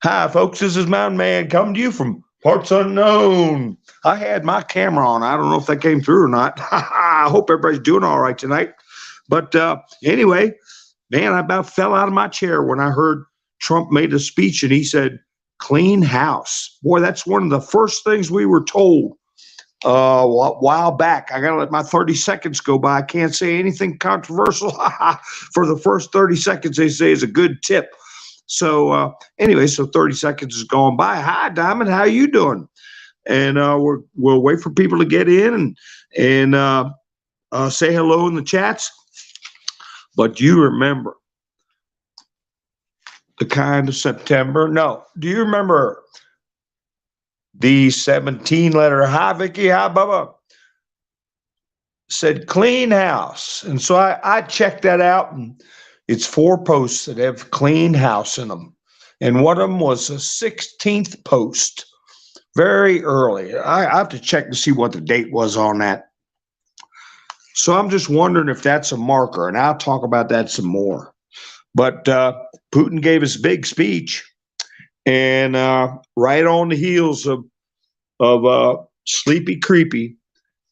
Hi, folks. This is Mountain Man coming to you from parts unknown. I had my camera on. I don't know if that came through or not. I hope everybody's doing all right tonight. But anyway, man, I about fell out of my chair when I heard Trump made a speech and he said, clean house. Boy, that's one of the first things we were told a while back. I got to let my 30 seconds go by. I can't say anything controversial. For the first 30 seconds, they say is a good tip. So anyway, so 30 seconds is gone by. Hi, Diamond. How you doing? And we'll wait for people to get in and say hello in the chats. But you remember the kind of September? No. Do you remember the 17-letter? Hi, Vicky. Hi, Bubba. Said clean house. And so I checked that out, and it's 4 posts that have clean house in them. And one of them was a 16th post, very early. I have to check to see what the date was on that. So I'm just wondering if that's a marker, and I'll talk about that some more. But Putin gave his big speech, and right on the heels of Sleepy Creepy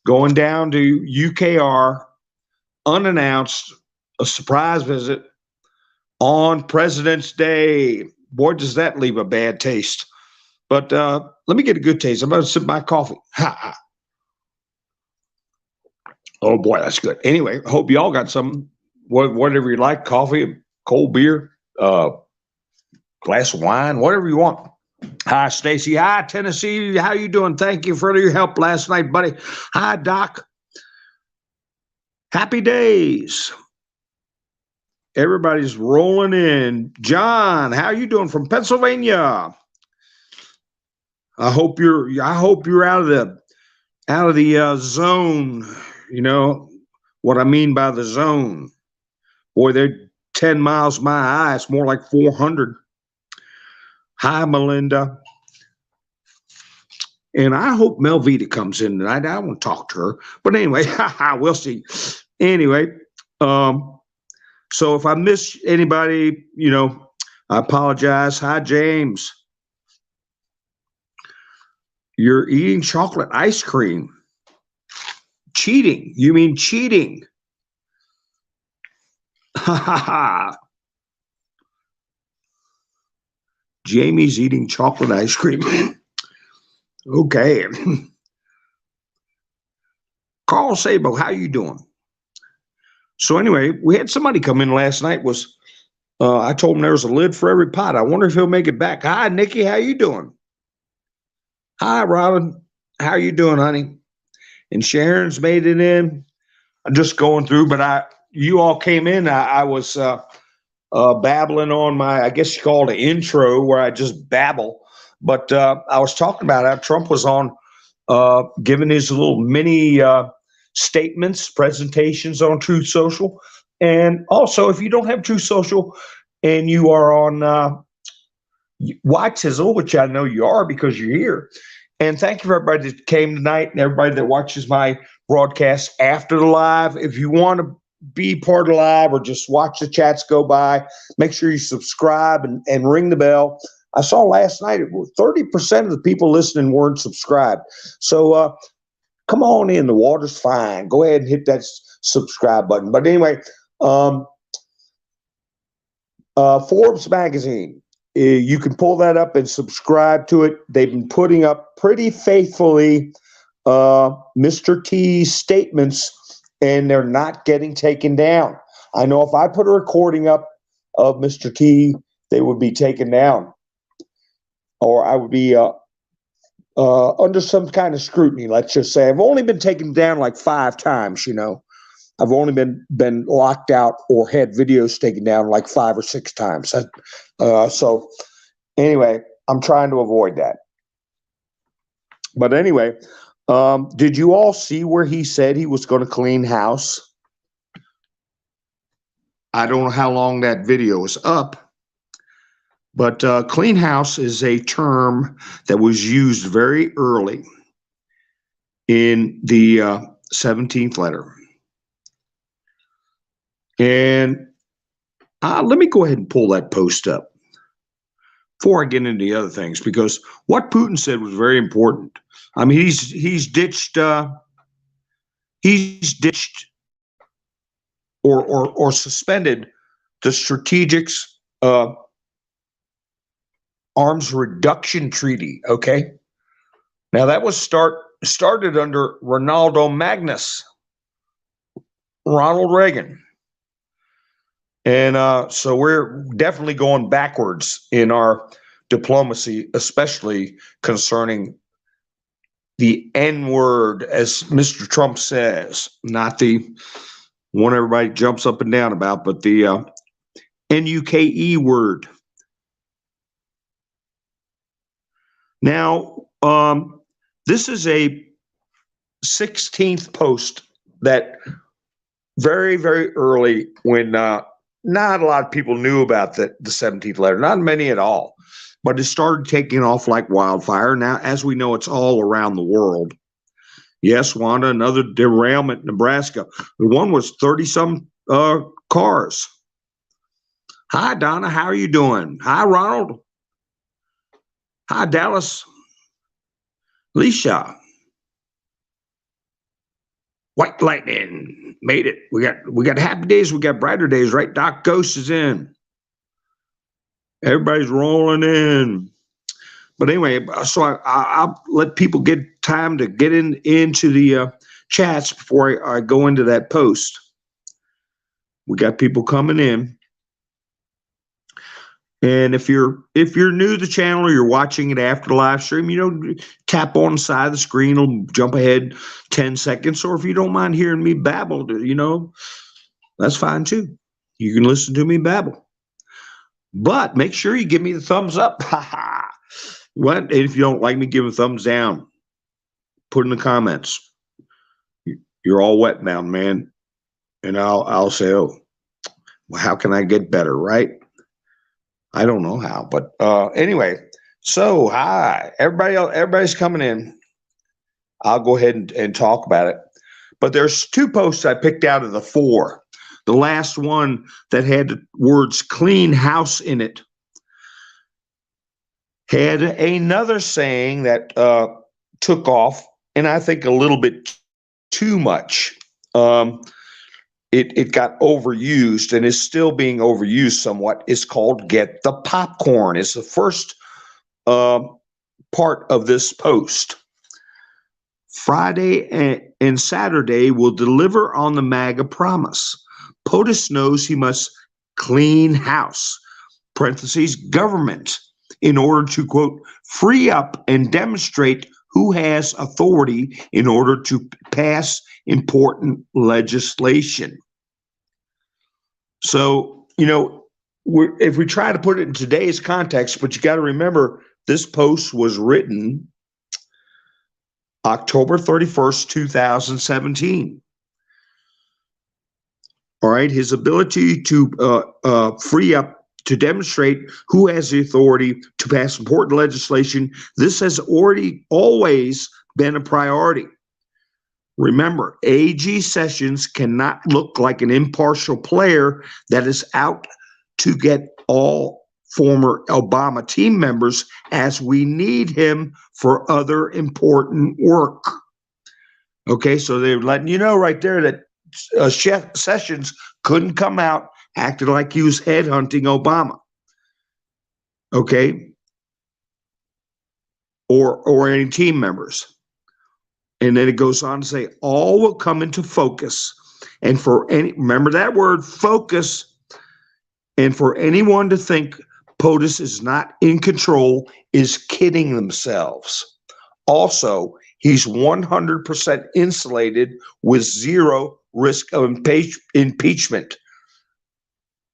going down to UKR, unannounced, a surprise visit on President's Day. Boy, does that leave a bad taste. But let me get a good taste. I'm going to sip my coffee. Ha. Oh, boy, that's good. Anyway, hope y'all got some, whatever you like, coffee, cold beer, glass of wine, whatever you want. Hi, Stacy. Hi, Tennessee. How you doing? Thank you for your help last night, buddy. Hi, Doc. Happy days. Everybody's rolling in. John, how you doing from Pennsylvania? I hope you're out of the zone. You know what I mean by the zone. Boy, they're 10 miles my eye. It's more like 400. Hi, Melinda. And I hope Melvita comes in tonight. I want to talk to her. But anyway, we'll see. Anyway, so if I miss anybody, I apologize. Hi, James. You're eating chocolate ice cream. Cheating. You mean cheating? Ha ha ha. Jamie's eating chocolate ice cream. Okay. Carl Sabo, how you doing? So anyway, we had somebody come in last night. I told him there was a lid for every pot. I wonder if he'll make it back. Hi, Nikki, how you doing? Hi, Robin. How you doing, honey? And Sharon's made it in. I'm just going through, but you all came in. I was babbling on my, I guess you call it an intro, where I just babble. But I was talking about how Trump was on giving his little mini statements, presentations on Truth Social. And also, if you don't have Truth Social and you are on Whitesizzle, which I know you are because you're here. And thank you for everybody that came tonight and everybody that watches my broadcast after the live. If you want to be part of the live or just watch the chats go by, make sure you subscribe and ring the bell. I saw last night 30% of the people listening weren't subscribed. So come on in. The water's fine. Go ahead and hit that subscribe button. But anyway, Forbes magazine. You can pull that up and subscribe to it. They've been putting up pretty faithfully Mr. T's statements, and they're not getting taken down. I know if I put a recording up of Mr. T, they would be taken down, or I would be under some kind of scrutiny. Let's just say I've only been taken down like 5 times. I've only been locked out or had videos taken down like 5 or 6 times. So anyway, I'm trying to avoid that. But anyway, did you all see where he said he was going to clean house? I don't know how long that video is up, but clean house is a term that was used very early in the 17th letter. And let me go ahead and pull that post up. before I get into the other things, because what Putin said was very important. I mean, he's ditched or suspended the strategic uh, arms reduction treaty. Okay, now that was started under Ronald Reagan, and so we're definitely going backwards in our diplomacy, especially concerning the N word, as Mr. Trump says, not the one everybody jumps up and down about, but the NUKE word. Now, this is a 16th post that very, very early, when not a lot of people knew about the 17th letter, not many at all, but it started taking off like wildfire. Now, as we know, it's all around the world. Yes, Wanda, another derailment in Nebraska. The one was 30-some cars. Hi, Donna. How are you doing? Hi, Ronald. Hi, Dallas. Leisha. White lightning made it. We got happy days. We got brighter days, right? Doc Ghost is in. Everybody's rolling in. But anyway, so I'll let people get time to get into the chats before I go into that post. We got people coming in. And if you're new to the channel or you're watching it after the live stream, tap on the side of the screen, it'll jump ahead 10 seconds. Or if you don't mind hearing me babble, that's fine too. You can listen to me babble. But make sure you give me the thumbs up. What? And if you don't like me, give a thumbs down. Put in the comments. You're all wet now, man. And I'll say, oh, well, how can I get better, right? I don't know how, but anyway. So hi, everybody. Everybody's coming in. I'll go ahead and talk about it. But there's two posts I picked out of the four. The last one that had the words "clean house" in it had another saying that took off, and I think a little bit too much. It got overused and is still being overused somewhat. It's called "Get the Popcorn." It's the first part of this post. Friday and Saturday will deliver on the MAGA promise. POTUS knows he must clean house, parentheses, government, in order to, quote, free up and demonstrate who has authority in order to pass important legislation. So, if we try to put it in today's context, but you got to remember, this post was written October 31st, 2017. All right, his ability to free up, to demonstrate who has the authority to pass important legislation. This has always been a priority. Remember, AG Sessions cannot look like an impartial player that is out to get all former Obama team members, as we need him for other important work. Okay, so they're letting you know right there that Sessions couldn't come out acting like he was headhunting Obama. Okay, or any team members. And then it goes on to say, all will come into focus. And remember that word, focus. And for anyone to think POTUS is not in control is kidding themselves. Also, he's 100% insulated with zero risk of impeachment.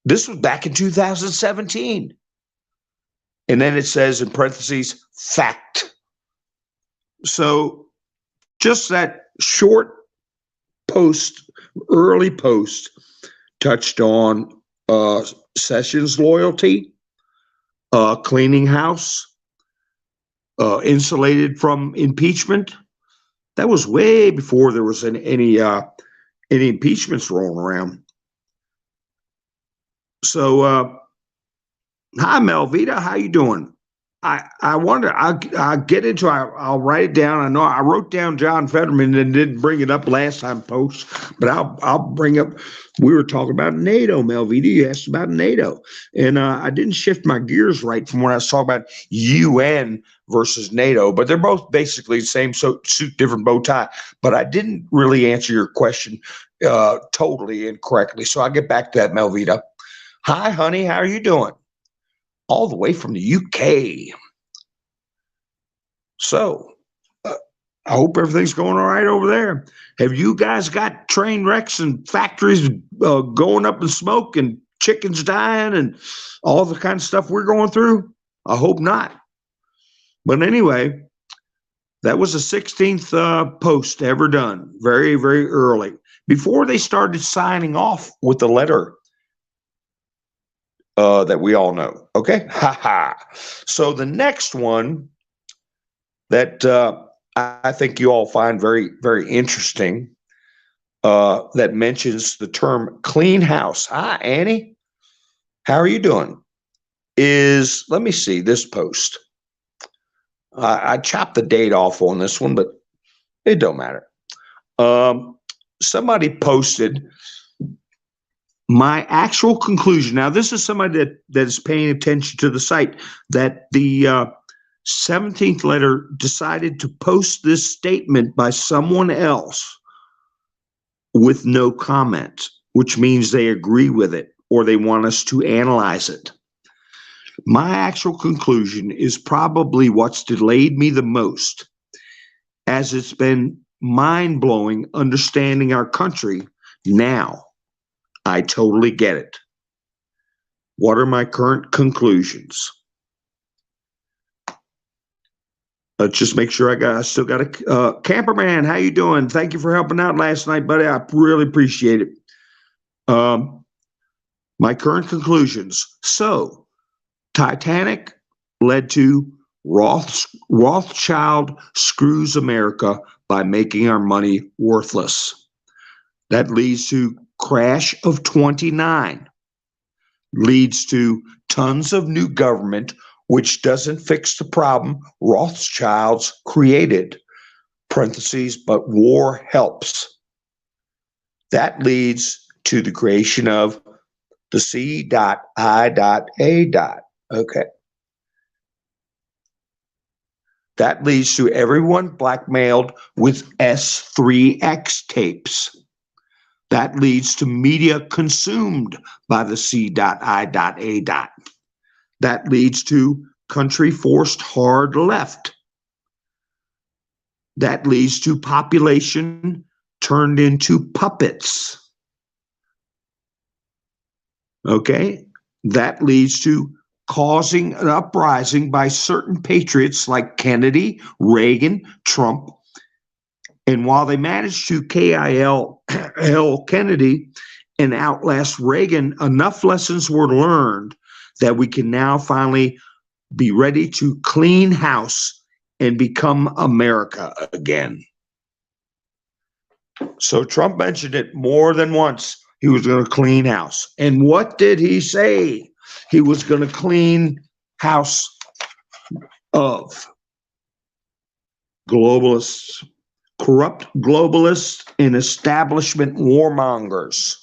This was back in 2017. And then it says in parentheses, fact. So just that short post, early post, touched on Sessions' loyalty, cleaning house, insulated from impeachment. That was way before there was any impeachments rolling around. So, hi, Melvita, how you doing? I wonder. I'll get into. I'll write it down. I know I wrote down John Fetterman and didn't bring it up last time post, but I'll bring up. We were talking about NATO, Melvita. You asked about NATO, and I didn't shift my gears right from when I was talking about UN versus NATO, but they're both basically the same suit, different bow tie. But I didn't really answer your question totally incorrectly, so I'll get back to that, Melvita. Hi, honey. How are you doing? All the way from the UK. So I hope everything's going all right over there. Have you guys got train wrecks and factories going up in smoke and chickens dying and all the kind of stuff we're going through? I hope not. But anyway, that was the 16th post ever done. Very, very early. Before they started signing off with the letter that we all know. Okay? Ha ha. So the next one that I think you all find very, very interesting that mentions the term clean house. Hi, Annie. How are you doing? Let me see this post. I chopped the date off on this one, but it don't matter. Somebody posted my actual conclusion. Now, this is somebody that is paying attention to the site, that the 17th letter decided to post this statement by someone else with no comment, which means they agree with it or they want us to analyze it. My actual conclusion is probably what's delayed me the most, as it's been mind-blowing understanding our country now. I totally get it. What are my current conclusions? Let's just make sure I still got a Camperman. How you doing? Thank you for helping out last night, buddy. I really appreciate it. My current conclusions. So, Titanic led to Rothschild screws America by making our money worthless. That leads to crash of 29. Leads to tons of new government, which doesn't fix the problem Rothschilds created, parentheses, but war helps. That leads to the creation of the C.I.A. Okay. That leads to everyone blackmailed with S3X tapes. That leads to media consumed by the C.I.A. That leads to country forced hard left. That leads to population turned into puppets. Okay? That leads to causing an uprising by certain patriots like Kennedy, Reagan, Trump. And while they managed to kill Kennedy and outlast Reagan, enough lessons were learned that we can now finally be ready to clean house and become America again. So Trump mentioned it more than once. He was going to clean house. And what did he say? He was going to clean house of globalists, corrupt globalists, and establishment warmongers.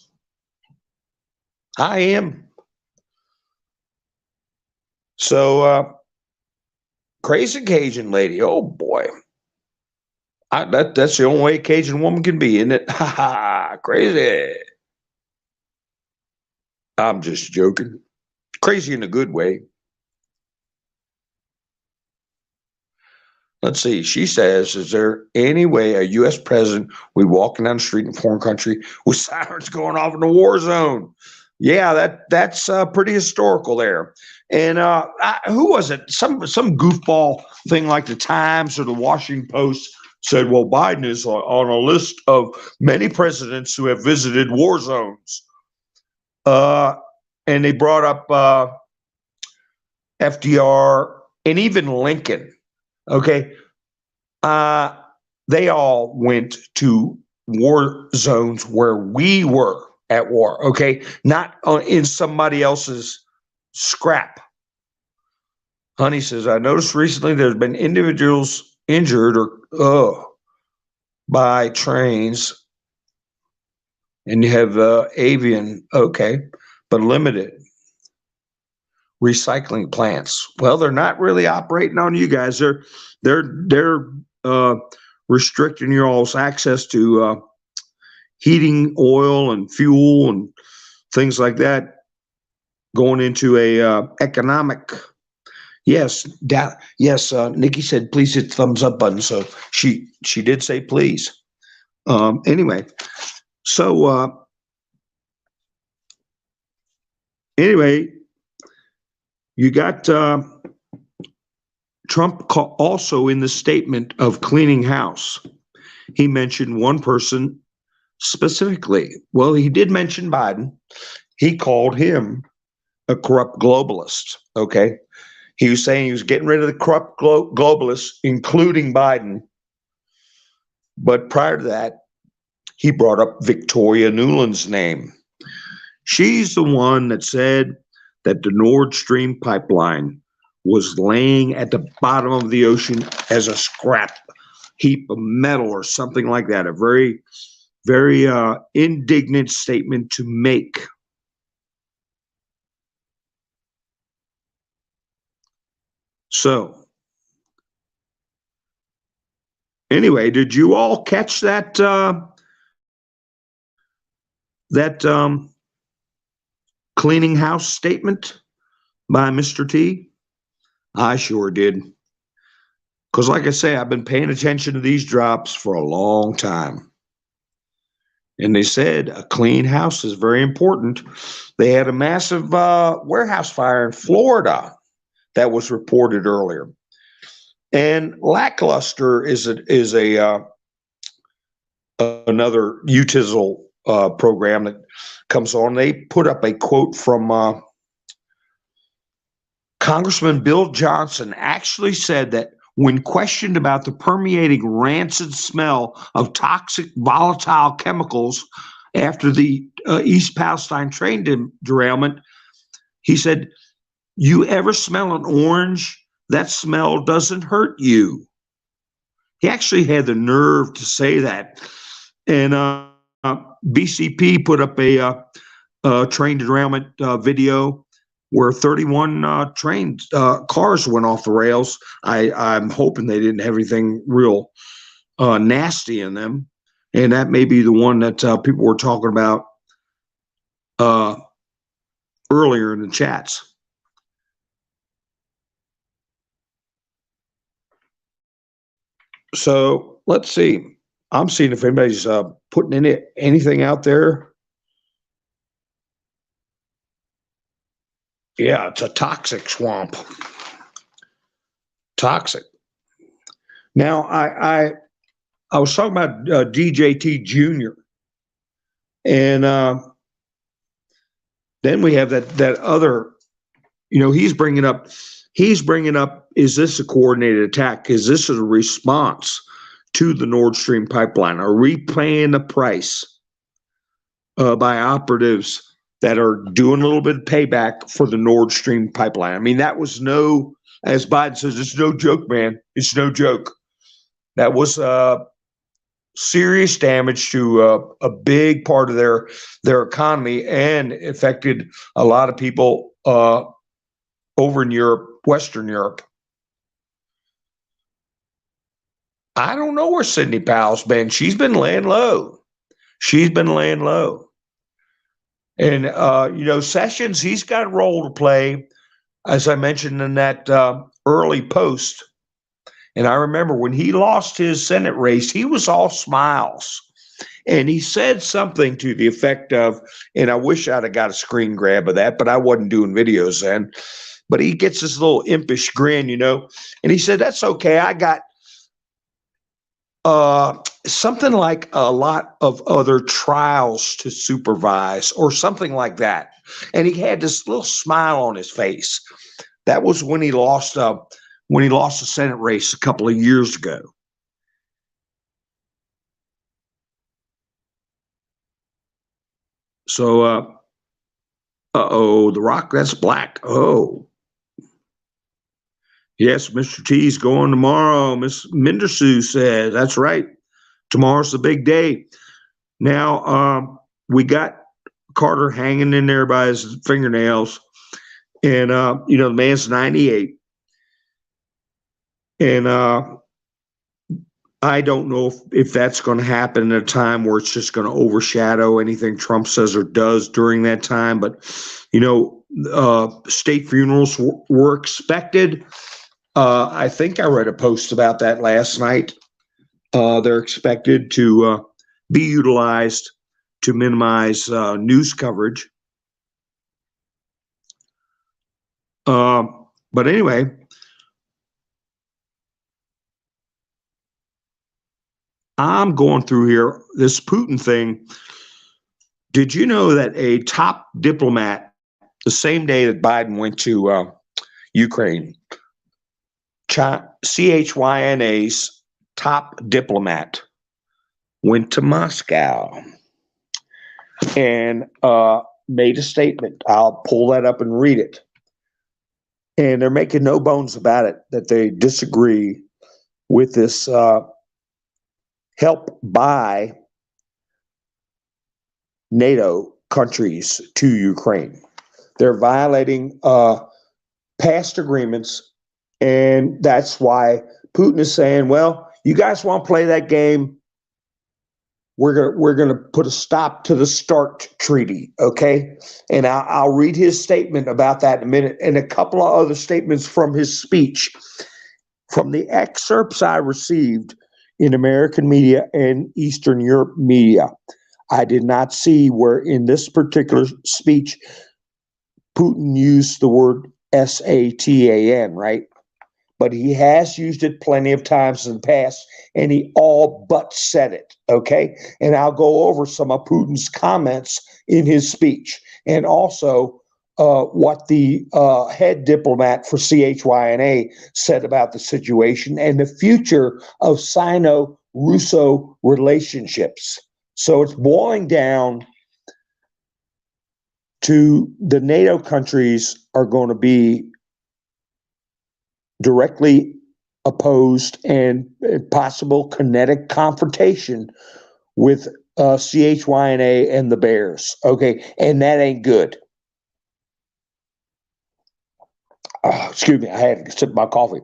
I am. So, crazy Cajun lady. Oh boy, that's the only way a Cajun woman can be, isn't it? Ha ha, crazy. I'm just joking. Crazy in a good way. Let's see. She says, is there any way a U.S. president will be walking down the street in a foreign country with sirens going off in the war zone? Yeah, that's pretty historical there. And who was it? Some goofball thing like the Times or the Washington Post said, well, Biden is on a list of many presidents who have visited war zones. And they brought up FDR and even Lincoln. Okay. They all went to war zones where we were at war. Okay. Not in somebody else's scrap. Honey says, I noticed recently there's been individuals injured or by trains, and you have avian, okay, but limited recycling plants. Well, they're not really operating on you guys. They're uh, restricting your all's access to heating oil and fuel and things like that, going into a economic. Yes, yes. Nikki said, "Please hit the thumbs up button." So she did say, "Please." Anyway, so anyway, you got Trump also in the statement of cleaning house. He mentioned one person specifically. Well, he did mention Biden. He called him a corrupt globalist. Okay. He was saying he was getting rid of the corrupt globalists, including Biden. But prior to that, he brought up Victoria Nuland's name. She's the one that said that the Nord Stream pipeline was laying at the bottom of the ocean as a scrap heap of metal or something like that. A very, very indignant statement to make. So, anyway, did you all catch that cleaning house statement by Mr. T? I sure did. Because, like I say, I've been paying attention to these drops for a long time. And they said a clean house is very important. They had a massive warehouse fire in Florida that was reported earlier. And Lackluster is another UTISL program that comes on. They put up a quote from Congressman Bill Johnson. Actually said that when questioned about the permeating rancid smell of toxic volatile chemicals after the East Palestine train derailment, he said, "You ever smell an orange? That smell doesn't hurt you." He actually had the nerve to say that. And BCP put up a train derailment video where 31 train cars went off the rails. I'm hoping they didn't have anything real nasty in them. And that may be the one that people were talking about earlier in the chats. So let's see. I'm seeing if anybody's putting anything out there. Yeah, it's a toxic swamp. Toxic. Now, I was talking about DJT Jr. And then we have that other, he's bringing up, is this a coordinated attack? Is this a response to the Nord Stream pipeline? Are we paying the price by operatives that are doing a little bit of payback for the Nord Stream pipeline? I mean, that was as Biden says, it's no joke, man. It's no joke. That was serious damage to a big part of their economy and affected a lot of people over in Europe, Western Europe. I don't know where Sidney Powell's been. She's been laying low. And, Sessions, he's got a role to play, as I mentioned in that early post. And I remember when he lost his Senate race, he was all smiles. And he said something to the effect of, and I wish I'd have got a screen grab of that, but I wasn't doing videos then. But he gets this little impish grin, and he said, "That's okay. I got something like a lot of other trials to supervise," or something like that. And he had this little smile on his face. That was when he lost the Senate race a couple of years ago. So, The Rock, that's black. Oh. Yes, Mr. T's going tomorrow. Miss Mindersu says that's right. Tomorrow's the big day. Now, we got Carter hanging in there by his fingernails, and the man's 98, and I don't know if that's going to happen at a time where it's just going to overshadow anything Trump says or does during that time. But state funerals were expected. I think I read a post about that last night. They're expected to be utilized to minimize news coverage. But anyway, I'm going through here this Putin thing. Did you know that a top diplomat, the same day that Biden went to Ukraine, CHYNA's top diplomat went to Moscow and made a statement? I'll pull that up and read it. And they're making no bones about it that they disagree with this help by NATO countries to Ukraine. They're violating past agreements, and that's why Putin is saying, well, you guys want to play that game? We're gonna put a stop to the START treaty, okay? And I'll read his statement about that in a minute, and a couple of other statements from his speech. From the excerpts I received in American media and Eastern Europe media, I did not see where in this particular speech Putin used the word SATAN, right? But he has used it plenty of times in the past, and he all but said it, okay? And I'll go over some of Putin's comments in his speech, and also what the head diplomat for CHYNA said about the situation and the future of Sino-Russo relationships. So it's boiling down to the NATO countries are going to be directly opposed and possible kinetic confrontation with CHYNA and the Bears. Okay, and that ain't good. Excuse me, I had to sip my coffee.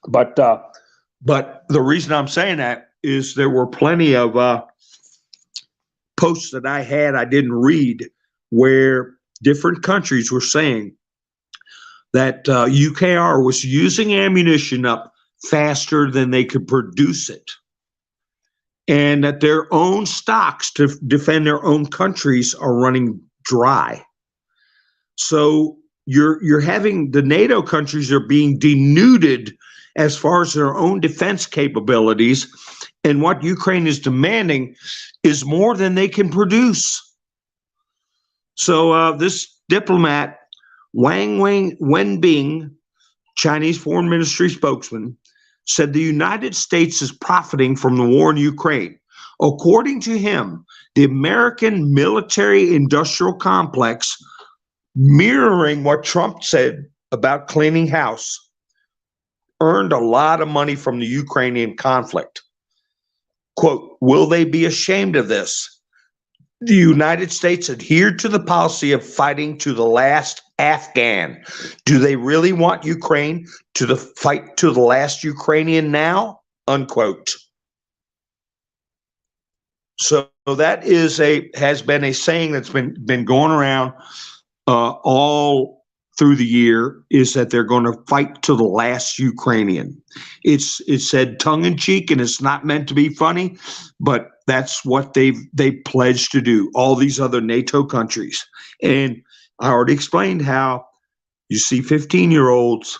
But the reason I'm saying that is there were plenty of posts that I didn't read where different countries were saying that UKR was using ammunition up faster than they could produce it, and that their own stocks to defend their own countries are running dry. So you're having the NATO countries are being denuded as far as their own defense capabilities, and what Ukraine is demanding is more than they can produce. So this diplomat, Wang Wenbing, Chinese Foreign Ministry spokesman, said the United States is profiting from the war in Ukraine. According to him, the American military-industrial complex, mirroring what Trump said about cleaning house, earned a lot of money from the Ukrainian conflict. Quote, will they be ashamed of this? The United States adhered to the policy of fighting to the last Afghan. Do they really want Ukraine to fight to the last Ukrainian now? Unquote. So that has been a saying that's been going around all through the year, is that they're going to fight to the last Ukrainian. It's said tongue in cheek, and it's not meant to be funny, but that's what they pledged to do. All these other NATO countries, and I already explained how you see 15-year-olds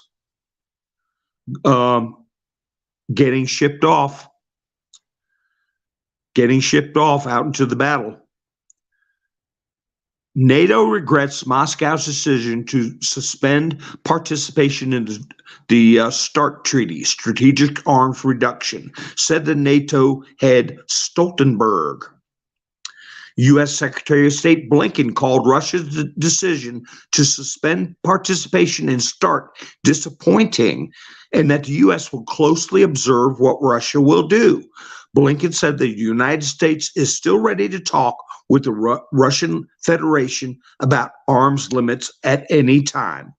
getting shipped off out into the battle. NATO regrets Moscow's decision to suspend participation in the START treaty, Strategic Arms Reduction, said the NATO head Stoltenberg. U.S. Secretary of State Blinken called Russia's decision to suspend participation in START disappointing and that the U.S. will closely observe what Russia will do. Blinken said the United States is still ready to talk with the Russian Federation about arms limits at any time.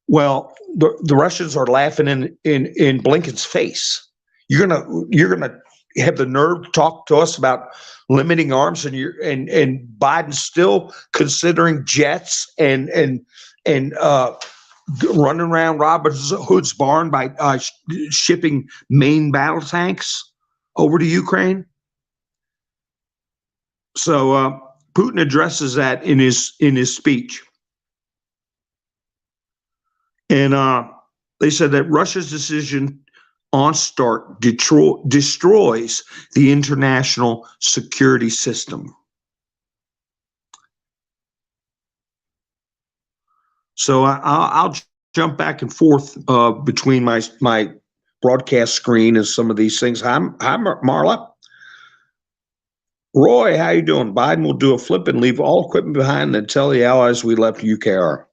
Well, the Russians are laughing in Blinken's face. You're gonna have the nerve to talk to us about limiting arms, and Biden's still considering jets and running around Robert Hood's barn by shipping main battle tanks over to Ukraine. So Putin addresses that in his speech. And they said that Russia's decision on START destroys the international security system. So I'll jump back and forth between my broadcast screen and some of these things. Hi, Marla. Roy, how you doing? Biden will do a flip and leave all equipment behind and tell the allies we left UKR.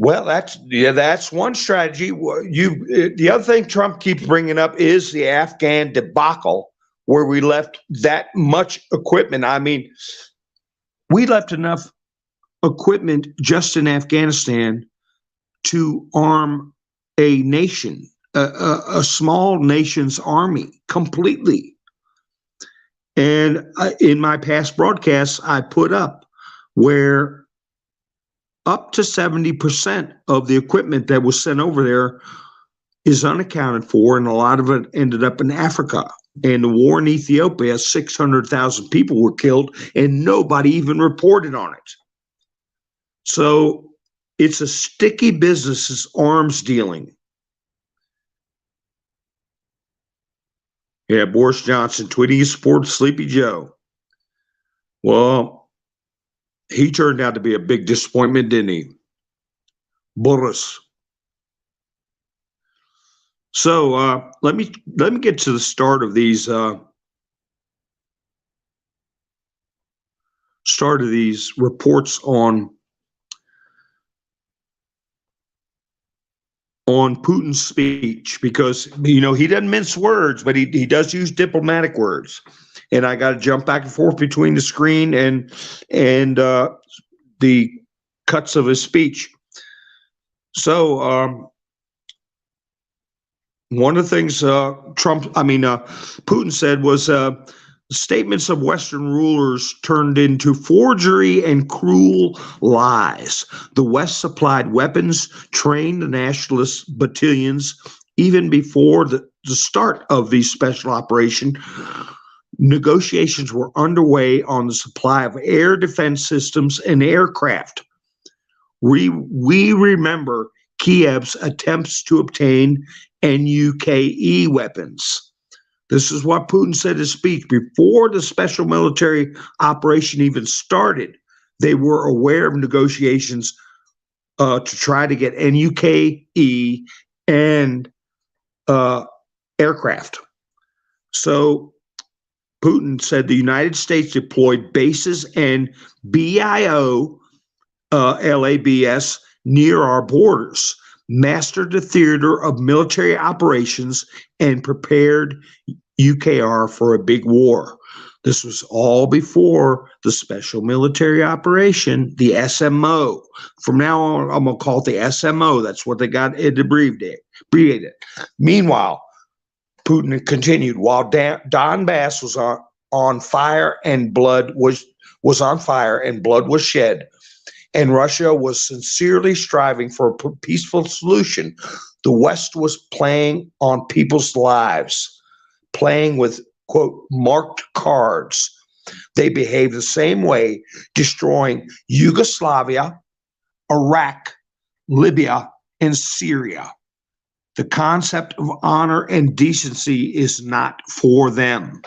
Well, that's one strategy. The other thing Trump keeps bringing up is the Afghan debacle, where we left that much equipment. I mean, we left enough equipment just in Afghanistan to arm a nation, a small nation's army completely. And in my past broadcasts, I put up where up to 70% of the equipment that was sent over there is unaccounted for, and a lot of it ended up in Africa. And the war in Ethiopia, 600,000 people were killed, and nobody even reported on it. So it's a sticky business, is arms dealing. Yeah, Boris Johnson tweeting he supports Sleepy Joe. Well, he turned out to be a big disappointment, didn't he? Boris. So let me get to the start of these reports on Putin's speech, because he doesn't mince words, but he does use diplomatic words. And I got to jump back and forth between the screen and the cuts of his speech. So one of the things Putin said was statements of Western rulers turned into forgery and cruel lies. The West supplied weapons, trained the nationalist battalions even before the start of the special operation. Negotiations were underway on the supply of air defense systems and aircraft. We remember Kiev's attempts to obtain NUKE weapons. This is what Putin said in his speech. Before the special military operation even started, they were aware of negotiations to try to get NUKE and aircraft. So Putin said the United States deployed bases and BIO LABS near our borders, mastered the theater of military operations, and prepared UKR for a big war. This was all before the special military operation, the SMO. From now on, I'm going to call it the SMO. That's what they got it abbreviated. Meanwhile, Putin continued, while Donbass was on fire and blood was on fire and blood was shed, and Russia was sincerely striving for a peaceful solution, the West was playing on people's lives, playing with, quote, marked cards. They behaved the same way, destroying Yugoslavia, Iraq, Libya, and Syria. The concept of honor and decency is not for them.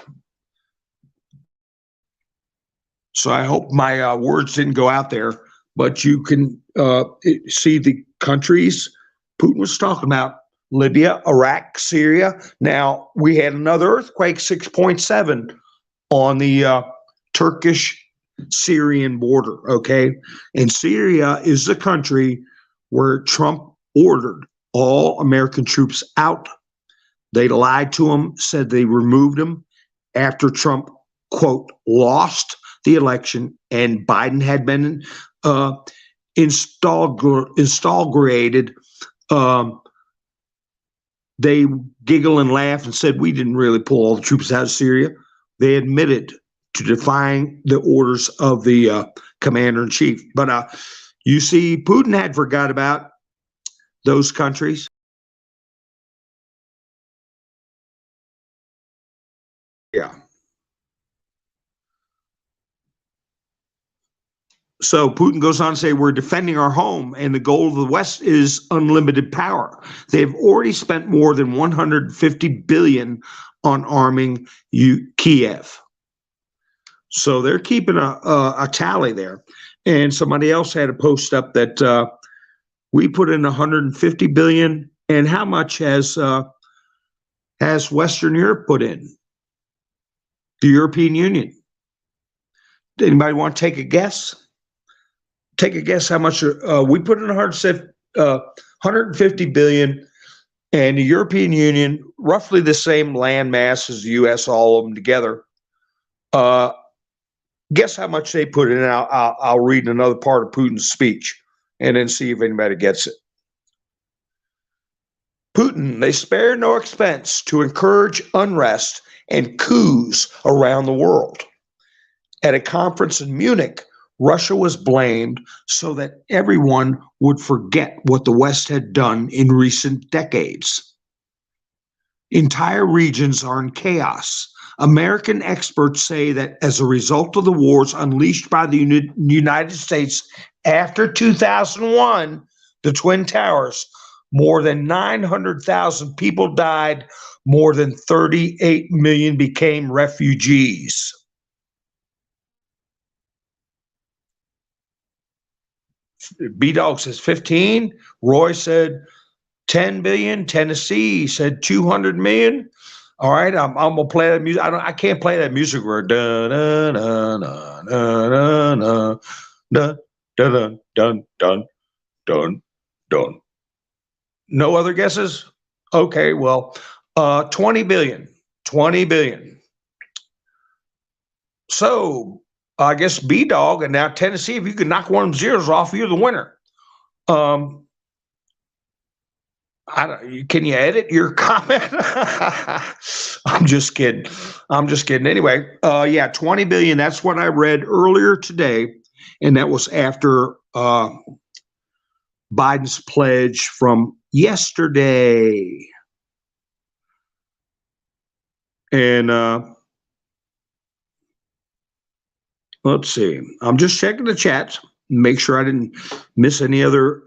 So I hope my words didn't go out there, but you can see the countries Putin was talking about: Libya, Iraq, Syria. Now, we had another earthquake, 6.7, on the Turkish-Syrian border, okay? And Syria is the country where Trump ordered all American troops out. They lied to them, said they removed them after Trump, quote, lost the election and Biden had been installed. They giggle and laugh and said we didn't really pull all the troops out of Syria. They admitted to defying the orders of the commander in chief. But you see, Putin had forgot about those countries. Yeah. So Putin goes on to say, we're defending our home, and the goal of the West is unlimited power. They've already spent more than 150 billion on arming Kiev. So they're keeping a tally there. And somebody else had a post up that we put in 150 billion, and how much has Western Europe put in? The European Union. Anybody want to take a guess? Take a guess how much we put in 150 billion, and the European Union, roughly the same land mass as the U.S., all of them together. Guess how much they put in? I'll read another part of Putin's speech and then see if anybody gets it. Putin, they spare no expense to encourage unrest and coups around the world. At a conference in Munich, Russia was blamed so that everyone would forget what the West had done in recent decades. Entire regions are in chaos. American experts say that as a result of the wars unleashed by the United States after 2001, the Twin Towers, more than 900,000 people died, more than 38 million became refugees. B-Dog says 15. Roy said 10 billion. Tennessee said 200 million. All right, I'm gonna play that music. I can't play that music where dun dun dun dun dun dun dun dun dun dun dun. No other guesses? Okay, well, 20 billion. 20 billion. So I guess B-Dog and now Tennessee, if you can knock one of them zeros off, you're the winner. Can you edit your comment? I'm just kidding. Anyway, yeah, 20 billion. That's what I read earlier today. And that was after Biden's pledge from yesterday. And let's see. I'm just checking the chats, make sure I didn't miss any other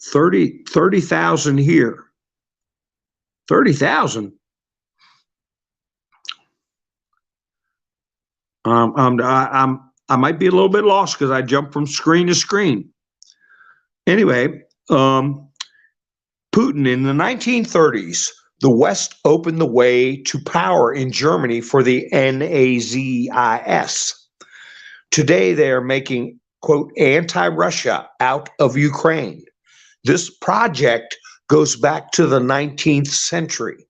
30,000 here. 30,000. I might be a little bit lost because I jumped from screen to screen. Anyway, Putin in the 1930s, the West opened the way to power in Germany for the NAZIS. Today, they are making, quote, anti-Russia out of Ukraine. This project goes back to the 19th century.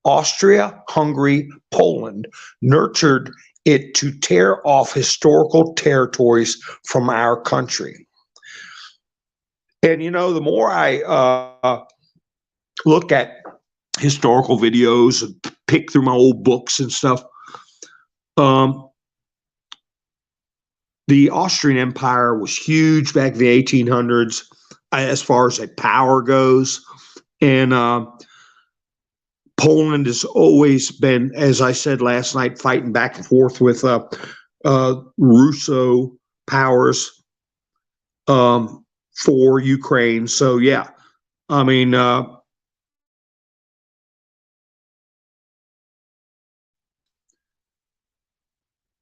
Austria, Hungary, Poland nurtured it to tear off historical territories from our country. And, you know, the more I look at historical videos and pick through my old books and stuff, the Austrian Empire was huge back in the 1800s as far as like power goes. And Poland has always been, as I said last night, fighting back and forth with Russo powers for Ukraine. So, yeah, I mean,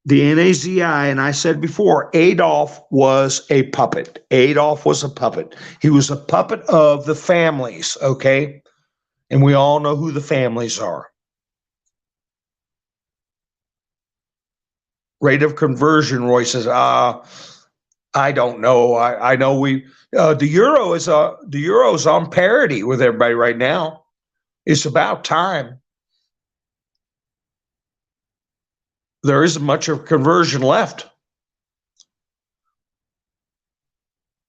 the NAZI, and I said before, Adolf was a puppet. Adolf was a puppet. He was a puppet of the families, okay? And we all know who the families are. Rate of conversion, Roy says, I don't know. I know the euro is on parity with everybody right now. It's about time. There isn't much of conversion left.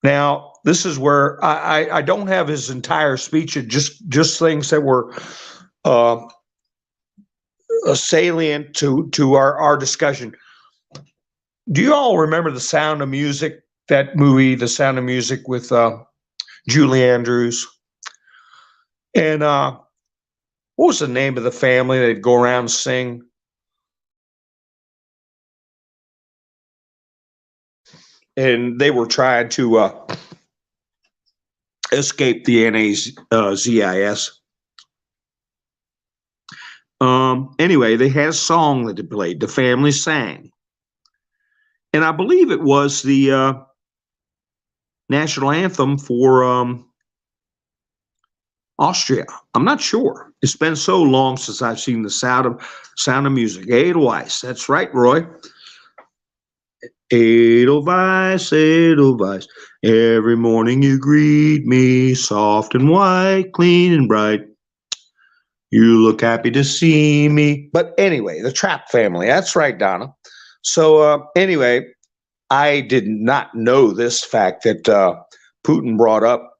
Now, this is where I don't have his entire speech, just things that were uh, salient to our discussion. Do you all remember The Sound of Music? That movie, The Sound of Music, with Julie Andrews. And what was the name of the family that'd go around and sing? And they were trying to escape the NAZIS. Anyway, they had a song that they played. The family sang. And I believe it was the national anthem for Austria. I'm not sure. It's been so long since I've seen the Sound of Music. Edelweiss. That's right, Roy. Edelweiss, Edelweiss. Every morning you greet me, soft and white, clean and bright. You look happy to see me. But anyway, the Trapp family. That's right, Donna. So anyway, I did not know this fact that Putin brought up.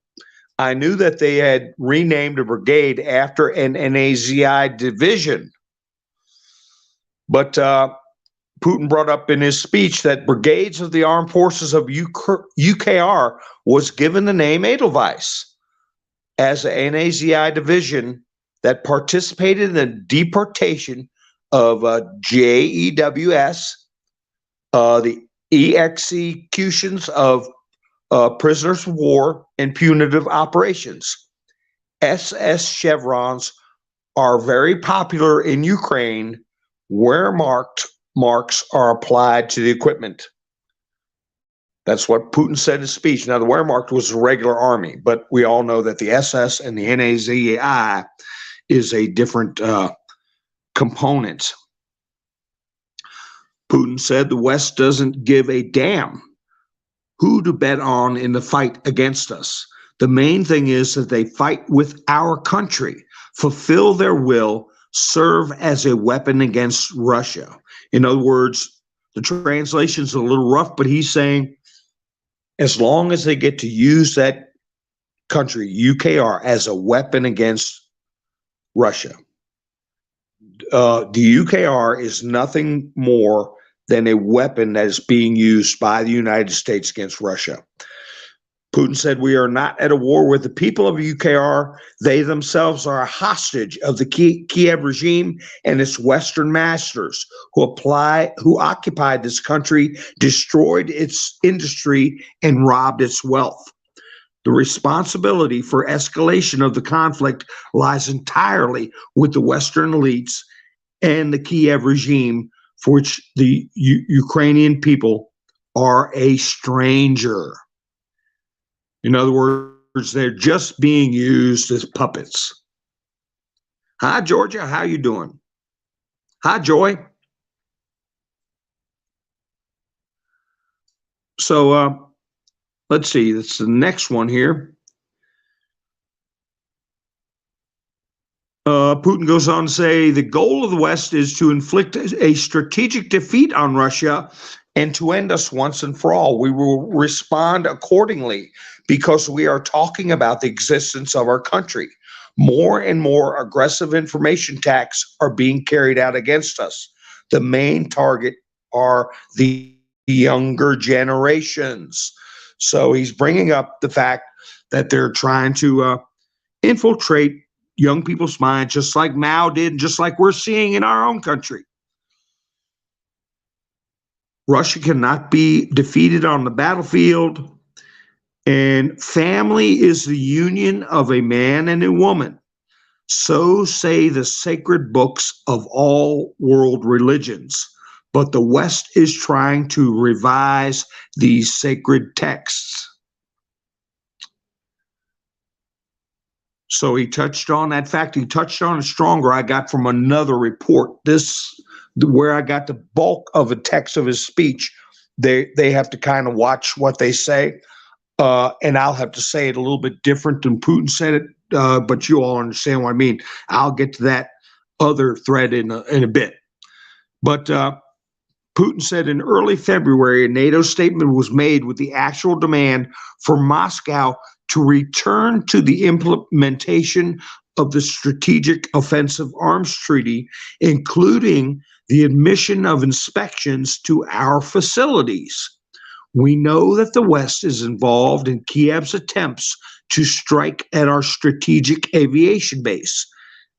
I knew that they had renamed a brigade after an NAZI division. But Putin brought up in his speech that brigades of the armed forces of UKR was given the name Edelweiss as an NAZI division that participated in the deportation of JEWS, the executions of prisoners of war and punitive operations. SS chevrons are very popular in Ukraine, where marks are applied to the equipment. That's what Putin said in his speech. Now, the Wehrmacht was the regular army, but we all know that the SS and the NAZI is a different component. Putin said the West doesn't give a damn who to bet on in the fight against us. The main thing is that they fight with our country, fulfill their will, serve as a weapon against Russia. In other words, the translation's a little rough, but he's saying as long as they get to use that country, UKR, as a weapon against Russia. The UKR is nothing more than a weapon that is being used by the United States against Russia. Putin said, we are not at a war with the people of UKR. They themselves are a hostage of the Kiev regime and its Western masters who occupied this country, destroyed its industry, and robbed its wealth. The responsibility for escalation of the conflict lies entirely with the Western elites and the Kiev regime, for which the Ukrainian people are a stranger. In other words, they're just being used as puppets. Hi, Georgia. How you doing? Hi, Joy. So let's see. That's the next one here. Putin goes on to say the goal of the West is to inflict a strategic defeat on Russia and to end us once and for all. We will respond accordingly because we are talking about the existence of our country. More and more aggressive information attacks are being carried out against us. The main target are the younger generations. So he's bringing up the fact that they're trying to infiltrate young people's minds, just like Mao did, and just like we're seeing in our own country. Russia cannot be defeated on the battlefield, and family is the union of a man and a woman. So say the sacred books of all world religions, but the West is trying to revise these sacred texts. So he touched on that fact. He touched on it stronger. I got from another report. Where I got the bulk of the text of his speech they have to kind of watch what they say. And I'll have to say it a little bit different than Putin said it, but you all understand what I mean. I'll get to that other thread in a bit. But Putin said in early February, a NATO statement was made with the actual demand for Moscow to return to the implementation of the Strategic Offensive Arms Treaty, including the admission of inspections to our facilities. We know that the West is involved in Kiev's attempts to strike at our strategic aviation base.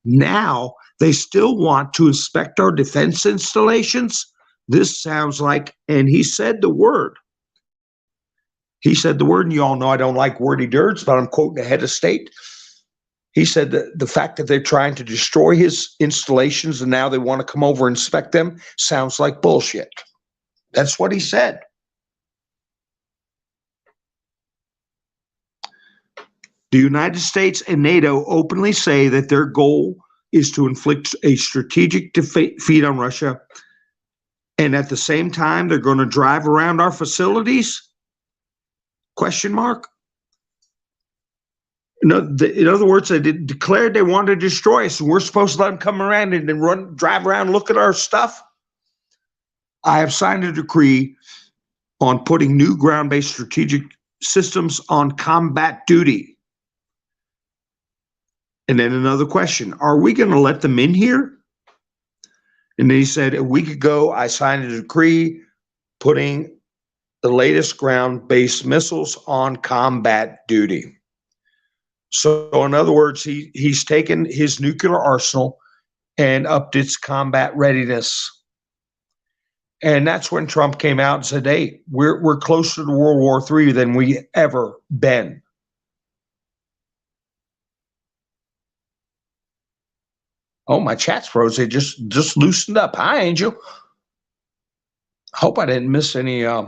Now, they still want to inspect our defense installations? This sounds like, and he said the word. He said the word, and you all know I don't like wordy dirts, but I'm quoting the head of state. He said that the fact that they're trying to destroy his installations and now they want to come over and inspect them sounds like bullshit. That's what he said. The United States and NATO openly say that their goal is to inflict a strategic defeat on Russia, and at the same time, they're going to drive around our facilities? Question mark. In other words, they declared they wanted to destroy us, and we're supposed to let them come around and then drive around, look at our stuff? I have signed a decree on putting new ground-based strategic systems on combat duty. And then another question, are we going to let them in here? And then he said, a week ago, I signed a decree putting the latest ground-based missiles on combat duty. So in other words, he's taken his nuclear arsenal and upped its combat readiness. And that's when Trump came out and said, hey, we're closer to World War III than we ever been. Oh, my chat's froze. They just loosened up. Hi, Angel. Hope I didn't miss any. I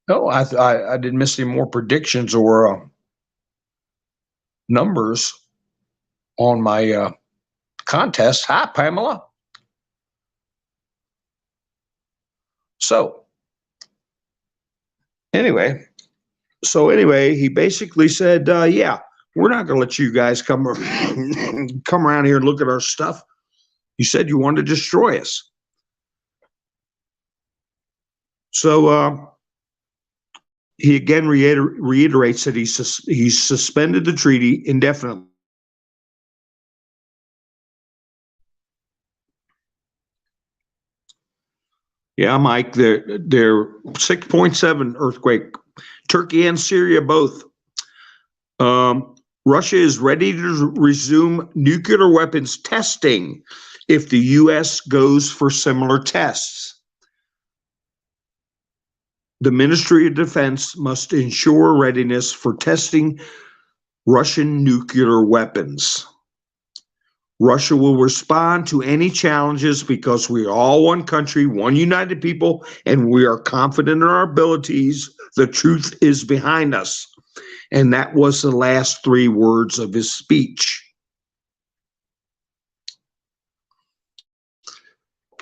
didn't miss any more predictions or numbers on my contest. Hi, Pamela. So anyway, he basically said, yeah, we're not going to let you guys come around here and look at our stuff. You said you wanted to destroy us. So he again reiterates that he's suspended the treaty indefinitely. Yeah, Mike, they're 6.7 earthquake. Turkey and Syria both. Russia is ready to resume nuclear weapons testing if the U.S. goes for similar tests. The Ministry of Defense must ensure readiness for testing Russian nuclear weapons. Russia will respond to any challenges because we are all one country, one united people, and we are confident in our abilities. The truth is behind us. And that was the last 3 words of his speech.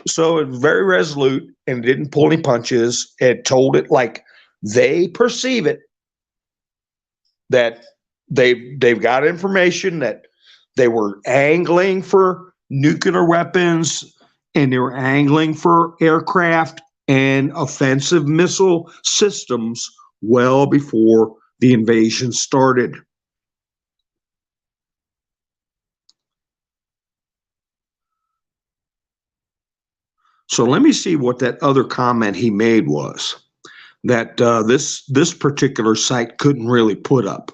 So it was very resolute and didn't pull any punches. It told it like they perceive it, that they've got information that they were angling for nuclear weapons and they were angling for aircraft and offensive missile systems well before the invasion started. So let me see what that other comment he made was that this particular site couldn't really put up.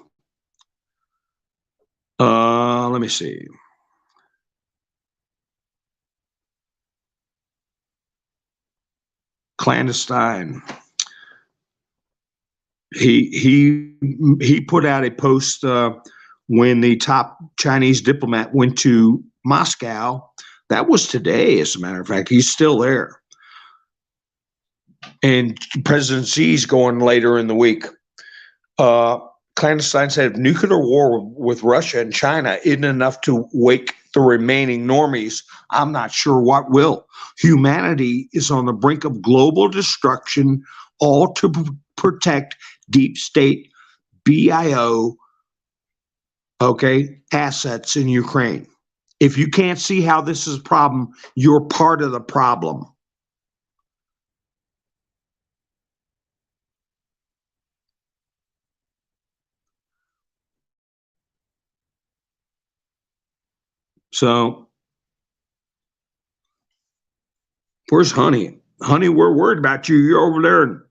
Let me see. Clandestine. He put out a post when the top Chinese diplomat went to Moscow. That was today, as a matter of fact. He's still there. And President Xi's going later in the week. Clandestine said, if nuclear war with Russia and China isn't enough to wake the remaining normies, I'm not sure what will. Humanity is on the brink of global destruction, all to protect deep state BIO, okay, assets in Ukraine. If you can't see how this is a problem, you're part of the problem. So where's Honey? Honey, we're worried about you. You're over there, and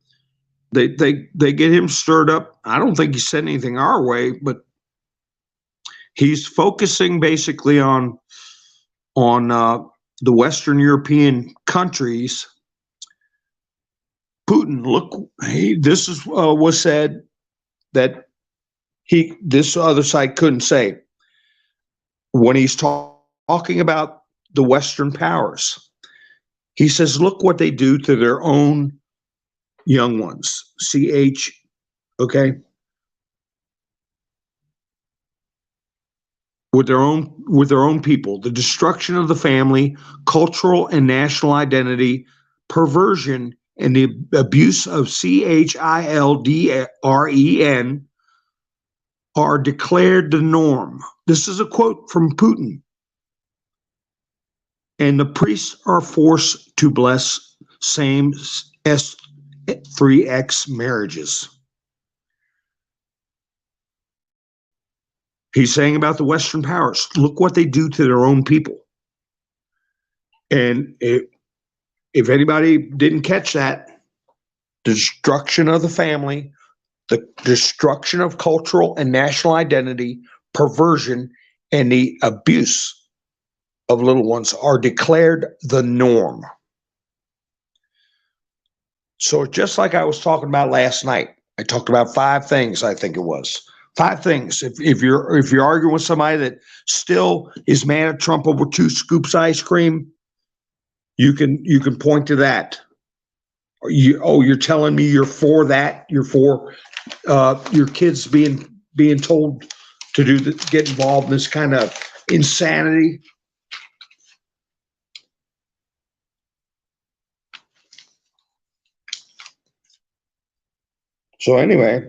they get him stirred up. I don't think he said anything our way, but he's focusing basically on the Western European countries. Putin, look, this is was said that this other side couldn't say when he's talking about the Western powers. He says, look what they do to their own young ones. CH, okay? With their own people, the destruction of the family, cultural and national identity, perversion, and the abuse of children are declared the norm. This is a quote from Putin. And the priests are forced to bless same S3X marriages. He's saying about the Western powers, look what they do to their own people. And if anybody didn't catch that, the destruction of the family, the destruction of cultural and national identity, perversion, and the abuse of little ones are declared the norm. So just like I was talking about last night, I talked about 5 things, I think it was. 5 things. If you're arguing with somebody that still is mad at Trump over 2 scoops of ice cream, you can point to that. You're telling me you're for that? You're for your kids being told to get involved in this kind of insanity? So anyway,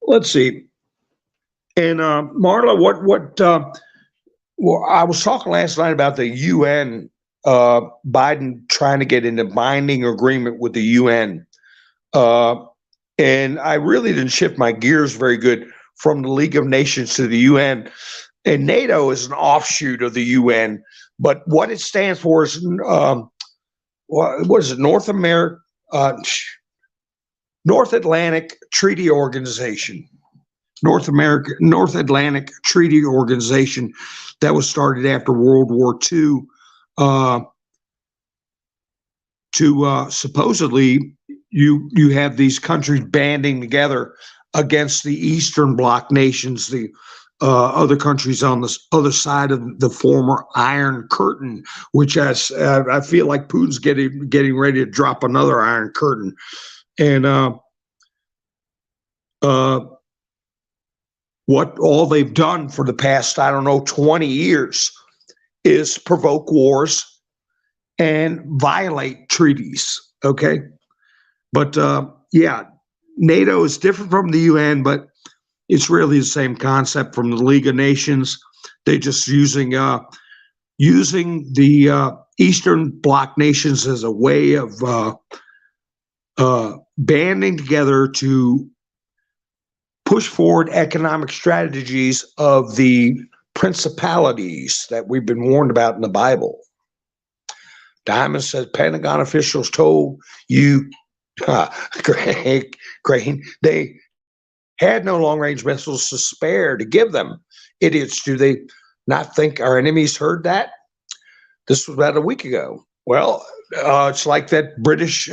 let's see. And Marla, well, I was talking last night about the UN, Biden trying to get into binding agreement with the UN. And I really didn't shift my gears very good from the League of Nations to the UN. And NATO is an offshoot of the UN, but what it stands for is what is it? North Atlantic Treaty Organization. North Atlantic Treaty Organization that was started after World War II to supposedly you have these countries banding together against the Eastern Bloc nations, the other countries on the other side of the former Iron Curtain, which I feel like Putin's getting ready to drop another Iron Curtain. And what all they've done for the past, 20 years is provoke wars and violate treaties, okay? But yeah, NATO is different from the UN, but it's really the same concept from the League of Nations. They're just using the Eastern Bloc nations as a way of banding together to push forward economic strategies of the principalities that we've been warned about in the Bible. Diamond says Pentagon officials told you, Crane, they had no long-range missiles to spare to give them. Idiots, do they not think our enemies heard that? This was about a week ago. Well, it's like that British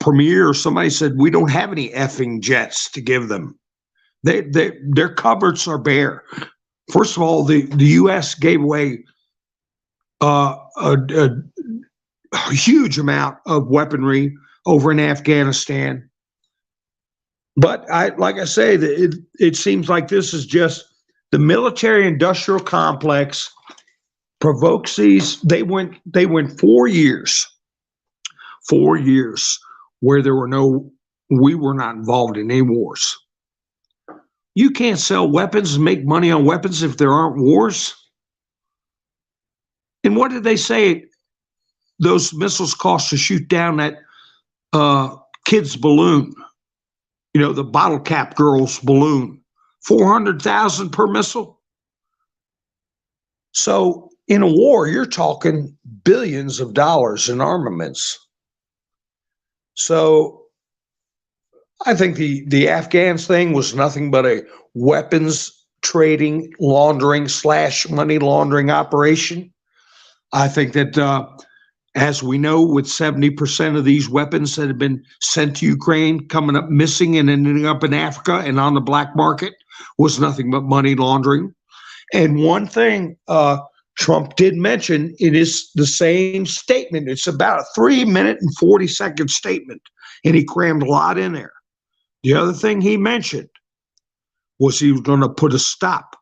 premier or somebody said, we don't have any effing jets to give them. Their cupboards are bare. First of all, the U.S. gave away a huge amount of weaponry over in Afghanistan. But like I say, it seems like this is just the military-industrial complex provokes these. They went 4 years, 4 years where we were not involved in any wars. You can't sell weapons and make money on weapons if there aren't wars. And what did they say those missiles cost to shoot down that kid's balloon? The bottle cap girl's balloon, 400,000 per missile. So in a war, you're talking billions of dollars in armaments. So I think the Afghans thing was nothing but a weapons trading, laundering / money laundering operation. I think that as we know, with 70% of these weapons that have been sent to Ukraine coming up missing and ending up in Africa and on the black market, was nothing but money laundering. And one thing Trump did mention in the same statement, it's about a 3-minute and 40-second statement, and he crammed a lot in there. The other thing he mentioned was he was going to put a stop